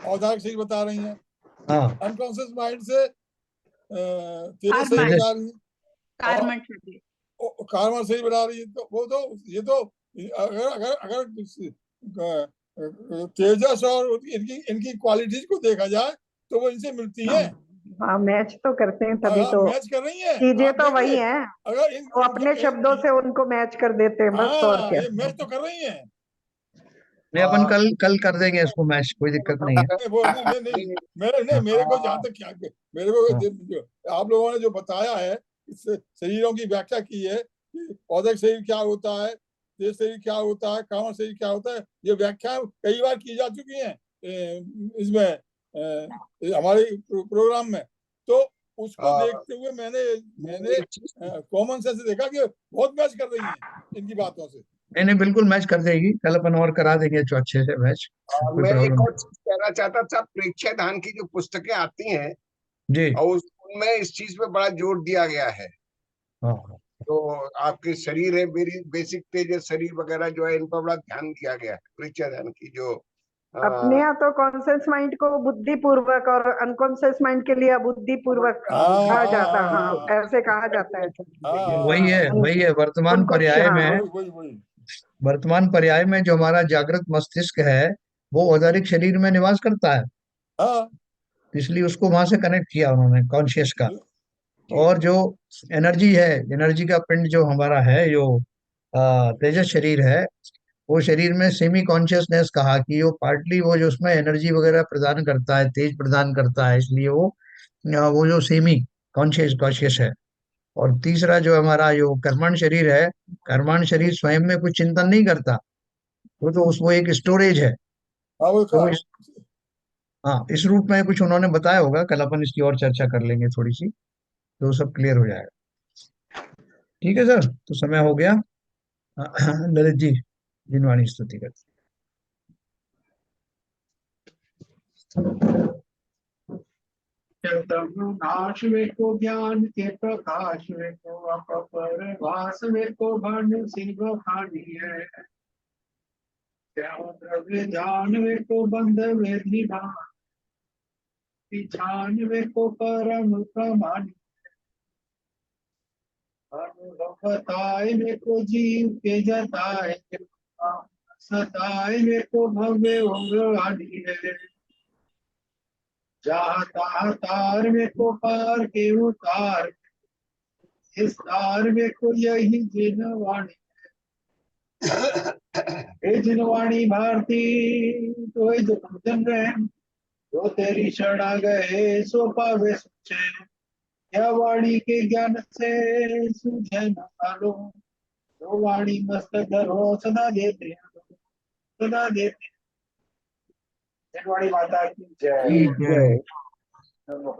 औदारिक शरीर बता रही हैं, हाँ अनकॉन्शियस माइंड से तेज शरीर कार्मण बता रही हैं, और कार्मण शरीर। कार्बन शरीर बना रही है। तो वो तो ये तो अगर अगर अगर तेजस और इनकी इनकी क्वालिटीज को देखा जाए तो वो इनसे मिलती हाँ, हैं। हाँ, मैच तो करते हैं तभी हाँ तो। मैच कर रही हैं, चीजें आप तो वही देखिए। हैं, अगर वो अपने शब्दों से उनको मैच कर देते हैं बस, और हाँ क्या। ये मैच तो कर रही हैं। नहीं, अपन कल कल कर देंगे इसको मैच, कोई दिक्कत नहीं है। नहीं, वो नहीं नहीं नहीं, मेरे नहीं, मेरे को जहाँ तक क्या मेरे को हाँ आप लोगों ने जो बताया है, इस शरीरों की व्याख्या की है कि औदक शरीर क्या होता है, तेज शरीर क्या होता है, कामन शरीर क्या होता है, ये व्याख्या कई बार की जा चुकी है इसमें हमारे प्रोग्राम में। तो उसको देखते हुए मैंने मैंने कॉमन सेंस से देखा कि बहुत मैच कर रही हैं इनकी बातों से। नहीं नहीं, बिल्कुल मैच कर देगी, कल अपन और करा देंगे जो अच्छे से मैच, कोई मैं प्रॉब्लम एक और नहीं। चीज कहना चाहता था, प्रेक्षाधान दान की जो पुस्तकें आती हैं जी और उनमें इस चीज पे बड़ा जोर दिया गया है। हाँ हाँ। तो आपके शरीर है, मेरी बेसिक तेजस शरीर वगैरह जो है, इन पर बड़ा ध्यान दिया गया है प्रेक्षाधान की जो अपने यहाँ तो कॉन्शियस माइंड को बुद्धि पूर्वक और अनकॉन्शियस माइंड के लिए अबुद्धि पूर्वक कहा जाता है। हाँ, ऐसे कहा जाता है। वही है वर्तमान उनको पर्याय हाँ, में। वही वर्तमान पर्याय में जो हमारा जागृत मस्तिष्क है वो औदारिक शरीर में निवास करता है, हाँ इसलिए उसको वहां से कनेक्ट किया उन्होंने कॉन्शियस का। और जो एनर्जी है, एनर्जी का पिंड जो हमारा है, जो तेजस शरीर है, वो शरीर में सेमी कॉन्शियसनेस कहा कि वो पार्टली वो जो उसमें एनर्जी वगैरह प्रदान करता है, तेज प्रदान करता है, इसलिए वो जो सेमी कॉन्शियस कॉन्शियस है। और तीसरा जो हमारा जो कर्मण शरीर है, कर्मण शरीर स्वयं में कुछ चिंतन नहीं करता, वो तो वो एक स्टोरेज है। हाँ वो तो हाँ, इस रूप में कुछ उन्होंने बताया होगा, कल अपन इसकी और चर्चा कर लेंगे थोड़ी सी, तो सब क्लियर हो जाएगा। ठीक है सर, तो समय हो गया। ललित जी जिनवाणी स्तुति करते नाश में को ज्ञान के प्रकाश में को अपर वास में को भानु सिंह खानी है। द्रव्य ध्यान में को बंध में निधान, छान में को परम प्रमाण, अनुभव बताए में को जीव के जताए, सताए में को भव्य उग्रवाणी है। जहाँ तहाँ तार में को पार के उतार, इस तार में को यही जिनवाणी। हे जिनवाणी भारती तो जन जो तेरी शरणा गए सो पावे सुचे। यह वाणी के ज्ञान से सूझे न आलो, जो वाणी मस्तक धरो सदा देते सदा देते। जिनवाणी माता की जय। हैं। जय। नमो।